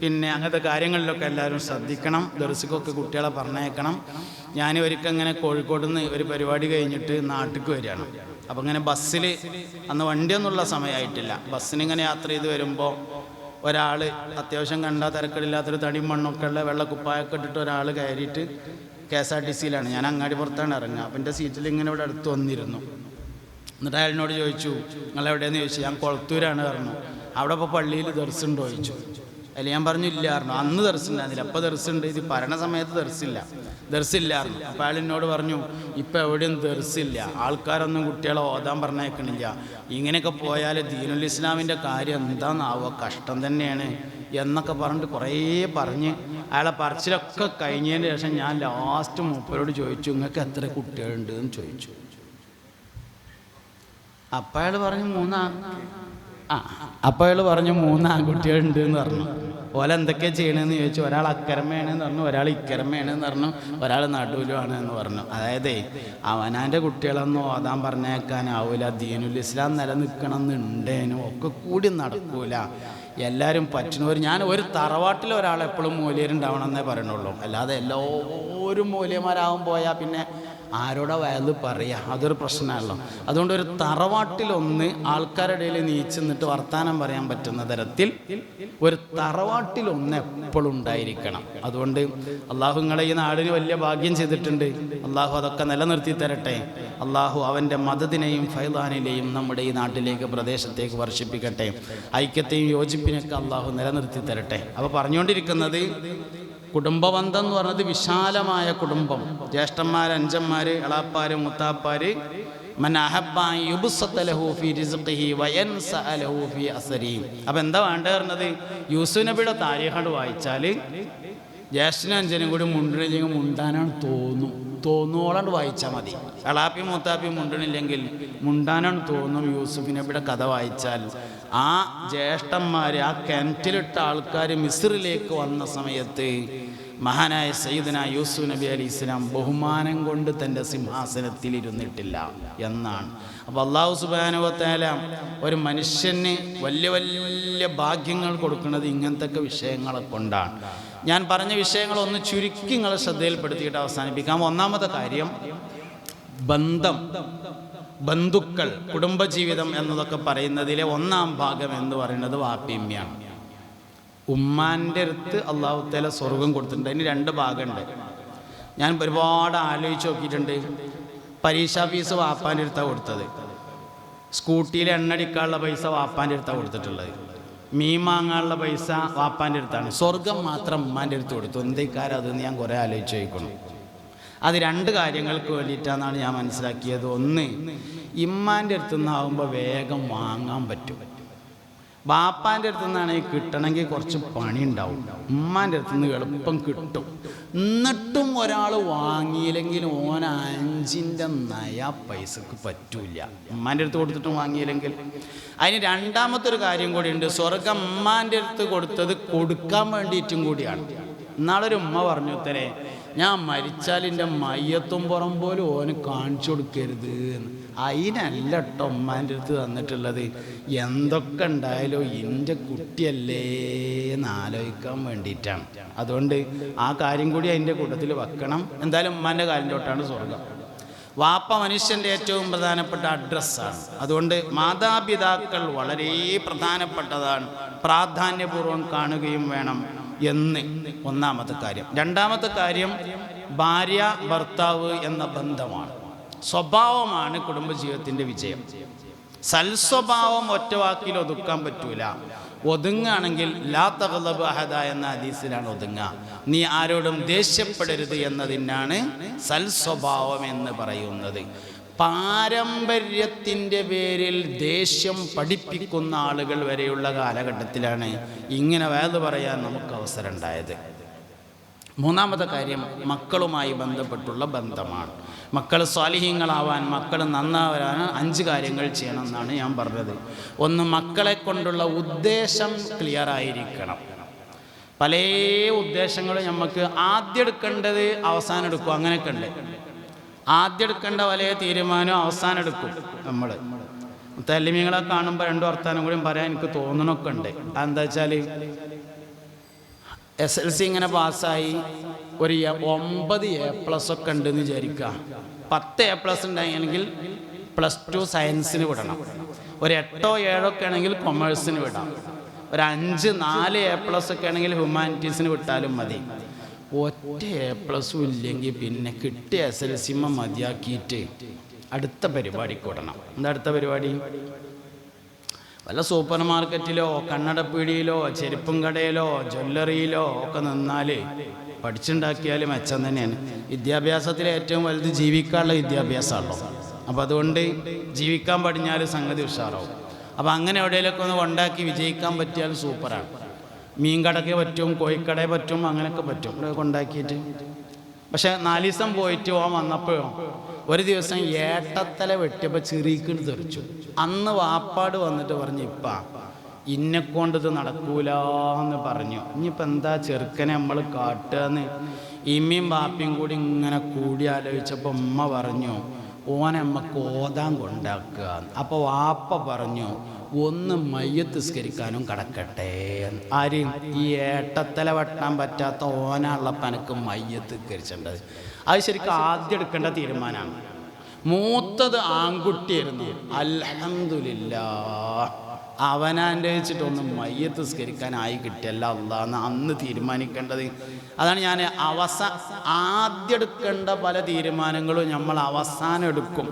S1: പിന്നെ അങ്ങനത്തെ കാര്യങ്ങളിലൊക്കെ എല്ലാവരും ശ്രദ്ധിക്കണം. ദർസിക്കൊക്കെ കുട്ടികളെ പറഞ്ഞേക്കണം. ഞാൻ ഒരിക്കൽ ഇങ്ങനെ കോഴിക്കോട് നിന്ന് ഒരു പരിപാടി കഴിഞ്ഞിട്ട് നാട്ടിലേക്ക് വരികയാണ്. അപ്പോൾ ഇങ്ങനെ ബസ്സിൽ, അന്ന് വണ്ടിയൊന്നുമുള്ള സമയമായിട്ടില്ല, ബസ്സിനിങ്ങനെ യാത്ര ചെയ്ത് വരുമ്പോൾ ഒരാൾ അത്യാവശ്യം കണ്ടാൽ തിരക്കിടില്ലാത്തൊരു തടിയും മണ്ണൊക്കെ ഉള്ള വെള്ളക്കുപ്പായൊക്കെ ഇട്ടിട്ട് ഒരാൾ കയറിയിട്ട് KSRTCയിലാണ്, ഞാൻ അങ്ങാടി പുറത്താണ് ഇറങ്ങുക. അപ്പം എൻ്റെ സീറ്റിൽ ഇങ്ങനെ ഇവിടെ അടുത്ത് വന്നിരുന്നു. എന്നിട്ട് അയാളിനോട് ചോദിച്ചു, നിങ്ങളെവിടെയെന്ന് ചോദിച്ചു. ഞാൻ കൊളത്തൂരാണ് പറഞ്ഞു. അവിടെ ഇപ്പോൾ പള്ളിയിൽ ദർസുണ്ടോ ചോദിച്ചു. അതിൽ ഞാൻ പറഞ്ഞു ഇല്ലായിരുന്നു. അന്ന് ദർസുണ്ടായിരുന്നില്ല, അപ്പോൾ ദർസുണ്ട്. ഇത് ഭരണ സമയത്ത് ദർസില്ലായിരുന്നു. അപ്പോൾ അയാൾ എന്നോട് പറഞ്ഞു, ഇപ്പം എവിടെയും ദർസില്ല, ആൾക്കാരൊന്നും കുട്ടികളെ ഓതാൻ പറഞ്ഞേക്കണില്ല. ഇങ്ങനെയൊക്കെ പോയാൽ ദീനുൽ ഇസ്ലാമിൻ്റെ കാര്യം എന്താണെന്നാവോ, കഷ്ടം തന്നെയാണ് എന്നൊക്കെ പറഞ്ഞിട്ട് കുറേ പറഞ്ഞ് അയാളെ പറച്ചിലൊക്കെ കഴിഞ്ഞതിന് ശേഷം ഞാൻ ലാസ്റ്റ് മൂപ്പരോട് ചോദിച്ചു, നിങ്ങൾക്ക് എത്ര കുട്ടികളുണ്ട് എന്ന് ചോദിച്ചു. അപ്പം അയാൾ പറഞ്ഞു അപ്പോൾ അയാൾ പറഞ്ഞു 3 ആൺകുട്ടികളുണ്ട് എന്ന് പറഞ്ഞു. ഓല എന്തൊക്കെയാണ് ചെയ്യണമെന്ന് ചോദിച്ചു. ഒരാൾ അക്കരമയാണെന്ന് പറഞ്ഞു, ഒരാൾ ഇക്കരമയാണെന്ന് പറഞ്ഞു, ഒരാൾ നടുവിലുമാണ് എന്ന് പറഞ്ഞു. അതായത് അവനാൻ്റെ കുട്ടികളൊന്നും ഓതാൻ പറഞ്ഞേക്കാനാവില്ല, ദീനുൽ ഇസ്ലാം നിലനിൽക്കണം എന്നുണ്ടേനും ഒക്കെ കൂടി നടക്കൂല. എല്ലാവരും പറ്റുന്നവർ, ഞാൻ ഒരു തറവാട്ടിൽ ഒരാളെപ്പോഴും മൂല്യരുണ്ടാവണം എന്നേ പറയണുള്ളൂ. അല്ലാതെ എല്ലാവരും മൂല്യന്മാരാവും പോയാൽ പിന്നെ ആരോടെ വയല് പറയുക, അതൊരു പ്രശ്നമല്ലോ. അതുകൊണ്ട് ഒരു തറവാട്ടിലൊന്ന് ആൾക്കാരുടെ ഇടയിൽ നീച്ച് നിന്നിട്ട് വർത്താനം പറയാൻ പറ്റുന്ന തരത്തിൽ ഒരു തറവാട്ടിലൊന്ന് എപ്പോഴും ഉണ്ടായിരിക്കണം. അതുകൊണ്ട് അള്ളാഹു നിങ്ങളെ ഈ നാടിന് വലിയ ഭാഗ്യം ചെയ്തിട്ടുണ്ട്. അള്ളാഹു അതൊക്കെ നിലനിർത്തി തരട്ടെ. അള്ളാഹു അവൻ്റെ മദദിനെയും ഫൈദാനിലെയും നമ്മുടെ ഈ നാട്ടിലേക്ക്, പ്രദേശത്തേക്ക് വർഷിപ്പിക്കട്ടെ. ഐക്യത്തെയും യോജിപ്പിനെയൊക്കെ അള്ളാഹു നിലനിർത്തി തരട്ടെ. അപ്പോൾ പറഞ്ഞുകൊണ്ടിരിക്കുന്നത്, കുടുംബബന്ധം എന്ന് പറഞ്ഞത് വിശാലമായ കുടുംബം. ജ്യേഷ്ഠന്മാർ, അഞ്ചന്മാർ, എളാപ്പാർ, മുത്താപ്പാർ. മൻ അഹബ്ബ അൻ യുബ്സത ലഹു ഫീ റിസ്ഖിഹി വയൻസഅ ലഹു ഫീ അസ്രിഹി. അപ്പോൾ എന്താ വേണ്ടത് പറഞ്ഞത്, യൂസുഫ് നബിയുടെ താരീഖ് വായിച്ചാൽ ജ്യേഷ്ഠനും അഞ്ചനും കൂടി മുണ്ടണില്ലെങ്കിൽ മുണ്ടാനാണ് തോന്നുവോളാണ്ട് വായിച്ചാൽ മതി. എളാപ്പി മൂത്താപ്പി മുണ്ടണില്ലെങ്കിൽ മുണ്ടാനാണ് തോന്നും. യൂസുഫ് നബിയുടെ കഥ വായിച്ചാൽ ആ ജ്യേഷ്ഠന്മാർ, ആ കിണറ്റിലിട്ട ആൾക്കാർ മിസ്റിലേക്ക് വന്ന സമയത്ത് മഹാനായ സയ്യിദന യൂസുഫ് നബി അലൈഹി ഇസ്ലാം ബഹുമാനം കൊണ്ട് തൻ്റെ സിംഹാസനത്തിൽ ഇരുന്നിട്ടില്ല എന്നാണ്. അപ്പോൾ അല്ലാഹു സുബ്ഹാനഹു വ തആല ഒരു മനുഷ്യന് വലിയ വലിയ ഭാഗ്യങ്ങൾ കൊടുക്കുന്നത് ഇങ്ങനത്തെ വിഷയങ്ങളെ കൊണ്ടാണ്. ഞാൻ പറഞ്ഞ വിഷയങ്ങളൊന്ന് ചുരുക്കി നിങ്ങളെ ശ്രദ്ധയിൽപ്പെടുത്തിയിട്ട് അവസാനിപ്പിക്കാം. ഒന്നാമത്തെ കാര്യം, ബന്ധുക്കൾ, കുടുംബജീവിതം എന്നതൊക്കെ പറയുന്നതിലെ ഒന്നാം ഭാഗം എന്ന് പറയുന്നത് വാപ്പിയമ്മയാണ്. ഉമ്മാൻ്റെ അടുത്ത് അള്ളാഹു തആല സ്വർഗം കൊടുത്തിട്ടുണ്ട്. അതിന് 2 ഭാഗമുണ്ട്. ഞാൻ ഒരുപാട് ആലോചിച്ച് നോക്കിയിട്ടുണ്ട്. പരീക്ഷാ ഫീസ് വാപ്പാൻ്റെ അടുത്താണ് കൊടുത്തത്. സ്കൂട്ടിയിൽ എണ്ണടിക്കാനുള്ള പൈസ വാപ്പാൻ്റെ അടുത്താണ് കൊടുത്തിട്ടുള്ളത്. മീൻ വാങ്ങാനുള്ള പൈസ വാപ്പാൻ്റെ അടുത്താണ്. സ്വർഗം മാത്രം ഉമ്മാൻ്റെ അടുത്ത് കൊടുത്തു. എന്തേക്കാരം അതെന്ന് ഞാൻ കുറേ ആലോചിച്ച് ചോദിക്കണം. അത് 2 കാര്യങ്ങൾക്ക് വേണ്ടിയിട്ടാണെന്നാണ് ഞാൻ മനസ്സിലാക്കിയത്. ഒന്ന്, ഇമ്മാൻ്റെ അടുത്തു നിന്നാകുമ്പോൾ വേഗം വാങ്ങാൻ പറ്റും. ബാപ്പാൻ്റെ അടുത്തു നിന്നാണെങ്കിൽ കിട്ടണമെങ്കിൽ കുറച്ച് പണി ഉണ്ടാവും. ഉമ്മാൻ്റെ അടുത്തു നിന്ന് എളുപ്പം കിട്ടും. എന്നിട്ടും ഒരാൾ വാങ്ങിയില്ലെങ്കിൽ ഓൻ 5ൻ്റെ നയ പൈസക്ക് പറ്റൂല. ഉമ്മാൻ്റെ അടുത്ത് കൊടുത്തിട്ടും വാങ്ങിയില്ലെങ്കിൽ. അതിന് രണ്ടാമത്തെ ഒരു കാര്യം കൂടിയുണ്ട്. സ്വർഗം ഉമ്മാൻ്റെ അടുത്ത് കൊടുത്തത് കൊടുക്കാൻ വേണ്ടിയിട്ടും കൂടിയാണ്. ഇന്നാളൊരു ഉമ്മ പറഞ്ഞു, ഉത്തരേ ഞാൻ മരിച്ചാൽ എൻ്റെ മയ്യത്തും പുറം പോലും ഓന് കാണിച്ചു കൊടുക്കരുത് എന്ന്. അതിനല്ല കേട്ടോ ഉമ്മാൻ്റെ അടുത്ത് തന്നിട്ടുള്ളത്. എന്തൊക്കെ ഉണ്ടായാലും എൻ്റെ കുട്ടിയല്ലേ എന്ന് ആലോചിക്കാൻ വേണ്ടിയിട്ടാണ്. അതുകൊണ്ട് ആ കാര്യം കൂടി അതിൻ്റെ കൂട്ടത്തിൽ വെക്കണം. എന്തായാലും ഉമ്മാൻ്റെ കാലിൻ്റെ സ്വർഗം. വാപ്പ മനുഷ്യൻ്റെ ഏറ്റവും പ്രധാനപ്പെട്ട അഡ്രസ്സാണ്. അതുകൊണ്ട് മാതാപിതാക്കൾ വളരെ പ്രധാനപ്പെട്ടതാണ്, പ്രാധാന്യപൂർവ്വം കാണുകയും വേണം എന്ന് ഒന്നാമത്തെ കാര്യം. രണ്ടാമത്തെ കാര്യം ഭാര്യ ഭർത്താവ് എന്ന ബന്ധമാണ്. സ്വഭാവമാണ് കുടുംബജീവിതത്തിൻ്റെ വിജയം. സൽസ്വഭാവം ഒറ്റ വാക്കിൽ ഒതുക്കാൻ പറ്റൂല. ഒതുങ്ങാണെങ്കിൽ ലാ തഗ്ളബ് അഹദ എന്ന ഹദീസിലാണ് ഒതുങ്ങുക. നീ ആരോടും ദേഷ്യപ്പെടരുത് എന്നതിനാണ് സൽസ്വഭാവം എന്ന് പറയുന്നത്. പാരമ്പര്യത്തിൻ്റെ പേരിൽ ദേഷ്യം പഠിപ്പിക്കുന്ന ആളുകൾ വരെയുള്ള കാലഘട്ടത്തിലാണ് ഇങ്ങനെ വേദ പറയാൻ നമുക്ക് അവസരം ഉണ്ടായത്. മൂന്നാമത്തെ കാര്യം മക്കളുമായി ബന്ധപ്പെട്ടുള്ള ബന്ധമാണ്. മക്കൾ സ്വാലിഹീങ്ങളാവാൻ, മക്കൾ നന്നാവാൻ 5 കാര്യങ്ങൾ ചെയ്യണം എന്നാണ് ഞാൻ പറഞ്ഞത്. ഒന്ന്, മക്കളെ കൊണ്ടുള്ള ഉദ്ദേശം ക്ലിയർ ആയിരിക്കണം. പല ഉദ്ദേശങ്ങളും നമുക്ക് ആദ്യം എടുക്കേണ്ടത് അവസാനം എടുക്കും, അങ്ങനെയൊക്കെ ഉണ്ട്. ആദ്യം എടുക്കേണ്ട പല തീരുമാനവും അവസാനം എടുക്കും. നമ്മൾ തല്ലിമീങ്ങളെ കാണുമ്പോൾ 2 വർത്താനം കൂടി പറയാൻ എനിക്ക് തോന്നണമൊക്കെ ഉണ്ട്. അതെന്താ വെച്ചാൽ SLC ഇങ്ങനെ പാസ്സായി ഒരു 9 A+ ഒക്കെ ഉണ്ടെന്ന് വിചാരിക്കുക. 10 A+ ഉണ്ടായെങ്കിൽ +2 സയൻസിന് വിടണം. ഒരു 8 or 7 ഒക്കെ ആണെങ്കിൽ കൊമേഴ്സിന് വിടാം. ഒരു 5, 4 A+ ഒക്കെ ആണെങ്കിൽ ഹ്യൂമാനിറ്റീസിന് വിട്ടാലും മതി. ഒറ്റ A+ ഇല്ലെങ്കിൽ പിന്നെ കിട്ടിയ SLC മതിയാക്കിയിട്ട് അടുത്ത പരിപാടിക്ക് വിടണം. എന്താ അടുത്ത പരിപാടി? വല്ല സൂപ്പർ മാർക്കറ്റിലോ കണ്ണടപ്പീടിയിലോ ചെരുപ്പും കടയിലോ ജ്വല്ലറിയിലോ ഒക്കെ നിന്നാൽ പഠിച്ചുണ്ടാക്കിയാൽ മെച്ചം തന്നെയാണ്. വിദ്യാഭ്യാസത്തിലെ ഏറ്റവും വലുത് ജീവിക്കാനുള്ള വിദ്യാഭ്യാസമാണല്ലോ. അപ്പോൾ അതുകൊണ്ട് ജീവിക്കാൻ പഠിഞ്ഞാൽ സംഗതി ഉഷാറാവും. അപ്പോൾ അങ്ങനെ എവിടെയെങ്കിലൊക്കെ ഒന്ന് കൊണ്ടാക്കി വിജയിക്കാൻ പറ്റിയാൽ സൂപ്പറാണ്. മീൻ കടയ്ക്ക് പറ്റും, കോഴിക്കടയെ പറ്റും, അങ്ങനെയൊക്കെ പറ്റും കൊണ്ടാക്കിയിട്ട്. പക്ഷെ 4 ദിവസം പോയിട്ട് വന്നപ്പോഴോ ഒരു ദിവസം ഏട്ടത്തല വെട്ടിയപ്പോൾ ചെറിയിക്കിട്ട് തെറിച്ചു. അന്ന് വാപ്പാട് വന്നിട്ട് പറഞ്ഞു, ഇപ്പാ ഇന്നെക്കൊണ്ടിത് നടക്കൂലെന്ന് പറഞ്ഞു. ഇനിയിപ്പോൾ എന്താ ചെറുക്കനെ നമ്മൾ കാട്ടുകയെന്ന് ഇമ്മയും ബാപ്പയും കൂടി ഇങ്ങനെ കൂടി ആലോചിച്ചപ്പോൾ ഉമ്മ പറഞ്ഞു, ഓനെ അമ്മക്ക് ഓതാൻ കൊണ്ടാക്കുക. അപ്പോൾ വാപ്പ പറഞ്ഞു, ഒന്ന് മയ്യത്ത് നിസ്കരിക്കാനും കടക്കട്ടെ. ആരും ഈ ഏട്ടത്തല വെട്ടാൻ പറ്റാത്ത ഓനാനുള്ള പനക്ക് മയ്യത്ത് നിസ്കരിച്ചേണ്ടത്. അത് ശരിക്കും ആദ്യം എടുക്കേണ്ട തീരുമാനമാണ്. മൂത്തത് ആൺകുട്ടിയായിരുന്നു. അൽഹംദുലില്ലാഹ് അവനാൻ്റെ വെച്ചിട്ടൊന്നും മയ്യത്ത് നിസ്കരിക്കാനായി കിട്ടിയല്ല അള്ളാന്ന് അന്ന് തീരുമാനിക്കേണ്ടത്. അതാണ് ഞാൻ ആദ്യം എടുക്കേണ്ട പല തീരുമാനങ്ങളും നമ്മൾ അവസാനം എടുക്കും.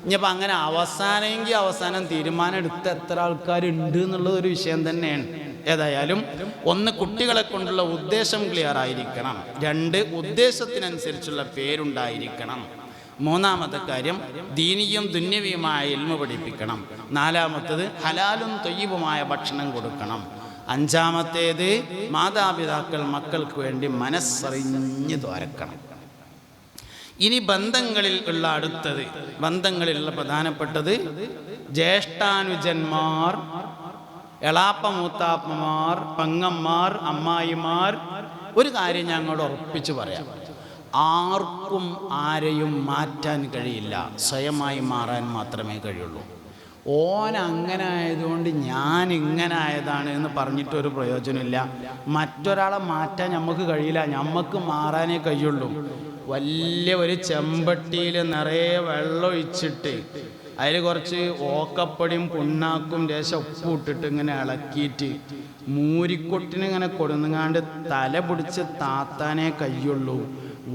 S1: ഇനിയിപ്പോൾ അങ്ങനെ അവസാനം തീരുമാനം എടുത്ത എത്ര ആൾക്കാരുണ്ട് എന്നുള്ളതൊരു വിഷയം തന്നെയാണ്. ഏതായാലും ഒന്ന്, കുട്ടികളെ കൊണ്ടുള്ള ഉദ്ദേശം ക്ലിയർ ആയിരിക്കണം. 2, ഉദ്ദേശത്തിനനുസരിച്ചുള്ള പേരുണ്ടായിരിക്കണം. മൂന്നാമത്തെ കാര്യം ദീനിയും ദുന്യവിയുമായ ഇൽമ പഠിപ്പിക്കണം. 4-മത്തേത് ഹലാലും തൊയ്യിബുമായ ഭക്ഷണം കൊടുക്കണം. 5-മത്തേത് മാതാപിതാക്കൾ മക്കൾക്ക് വേണ്ടി മനസ്സറിഞ്ഞ് ദ്വാരക്കണം. ഇനി ബന്ധങ്ങളിൽ ഉള്ള അടുത്തത്, ബന്ധങ്ങളിലുള്ള പ്രധാനപ്പെട്ടത് ജ്യേഷ്ഠാനുജന്മാർ, എളാപ്പ മൂത്താപ്പമാർ, പെങ്ങന്മാർ, അമ്മായിമാർ. ഒരു കാര്യം ഞങ്ങളോട് ഉറപ്പിച്ച് പറയാം, ആർക്കും ആരെയും മാറ്റാൻ കഴിയില്ല, സ്വയമായി മാറാൻ മാത്രമേ കഴിയുള്ളൂ. ഓൻ അങ്ങനെ ആയതുകൊണ്ട് ഞാൻ ഇങ്ങനെ ആയതാണ് എന്ന് പറഞ്ഞിട്ടൊരു പ്രയോജനമില്ല. മറ്റൊരാളെ മാറ്റാൻ നമുക്ക് കഴിയില്ല, നമുക്ക് മാറാനേ കഴിയുള്ളൂ. വലിയ ഒരു ചെമ്പട്ടിയിൽ നിറയെ വെള്ളം ഒഴിച്ചിട്ട് അതിൽ കുറച്ച് ഓക്കപ്പൊടിയും പുണ്ണാക്കും ലേശം ഉപ്പും ഇട്ടിട്ട് ഇങ്ങനെ ഇളക്കിയിട്ട് മൂരിക്കൊട്ടിനിങ്ങനെ കൊടുങ്ങാണ്ട് തല പിടിച്ച് താത്താനേ കഴിയുള്ളൂ.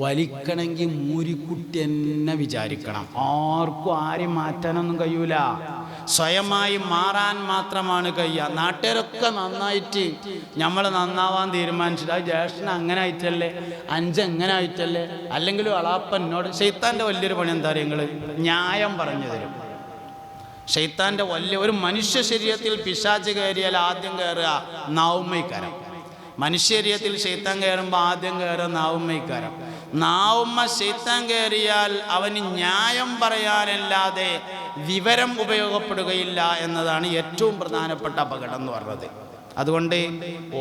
S1: വലിക്കണമെങ്കിൽ മൂരിക്കുട്ടി തന്നെ വിചാരിക്കണം. ആർക്കും ആരെയും മാറ്റാനൊന്നും കഴിയൂല, സ്വയമായി മാറാൻ മാത്രമാണ് കഴിയുക. നാട്ടുകാരൊക്കെ നന്നായിട്ട് നമ്മൾ നന്നാവാൻ തീരുമാനിച്ചിട്ട് ആ ജ്യേഷ്ഠൻ അങ്ങനെ ആയിട്ടല്ലേ, 5 എങ്ങനെ ആയിട്ടല്ലേ, അല്ലെങ്കിലും അളാപ്പനോട്. ശൈത്താൻ്റെ വലിയൊരു പണി എന്താ പറയുക, നിങ്ങൾ ന്യായം പറഞ്ഞു തരും. ശൈത്താൻ്റെ ഒരു മനുഷ്യ ശരീരത്തിൽ പിശാച് കയറിയാൽ ആദ്യം കയറുക നാവുമ്മൈക്കാരം. മനുഷ്യ ശരീരത്തിൽ ശൈത്താൻ കയറുമ്പോൾ ആദ്യം കയറുക നാവുമ്മൈക്കാരം. നാവുമ്മ ശൈത്താൻ കയറിയാൽ അവന് ന്യായം പറയാനല്ലാതെ വിവരം ഉപയോഗപ്പെടുകയില്ല എന്നതാണ് ഏറ്റവും പ്രധാനപ്പെട്ട അപകടം എന്ന് പറഞ്ഞത്. അതുകൊണ്ട്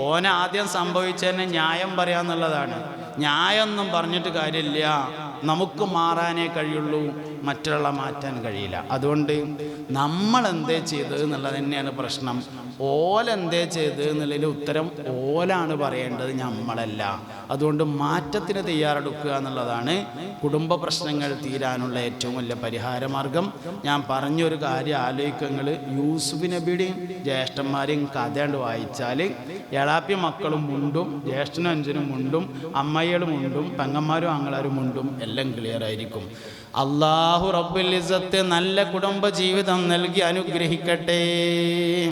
S1: ഓന ആദ്യം സംഭവിച്ചതിന് ന്യായം പറയാന്നുള്ളതാണ്. ന്യായമൊന്നും പറഞ്ഞിട്ട് കാര്യമില്ല. നമുക്ക് മാറാനേ കഴിയുള്ളൂ, മറ്റുള്ള മാറ്റാൻ കഴിയില്ല. അതുകൊണ്ട് നമ്മൾ എന്തേ ചെയ്തത് എന്നുള്ളത് തന്നെയാണ് പ്രശ്നം. ഓലെന്തേ ചെയ്തത് എന്നുള്ളതിൽ ഉത്തരം ഓലാണ് പറയേണ്ടത്, നമ്മളല്ല. അതുകൊണ്ട് മാറ്റത്തിന് തയ്യാറെടുക്കുക എന്നുള്ളതാണ് കുടുംബ പ്രശ്നങ്ങൾ തീരാനുള്ള ഏറ്റവും വലിയ പരിഹാരമാർഗം. ഞാൻ പറഞ്ഞൊരു കാര്യം ആലോചിക്കുക, യൂസുഫ് നബിയുടെയും ജ്യേഷ്ഠന്മാരെയും കഥ വായിച്ചാൽ എളാപ്പി മക്കളും മുണ്ടും, ജ്യേഷ്ഠനും അഞ്ചനും മുണ്ടും, അമ്മകളും മുണ്ടും, പെങ്ങന്മാരും ആങ്ങളാരും മുണ്ടും, എല്ലാം ക്ലിയർ ആയിരിക്കും. അല്ലാഹു റബ്ബുൽ ഇസ്സത്ത് നല്ല കുടുംബ ജീവിതം നൽകി അനുഗ്രഹിക്കട്ടെ.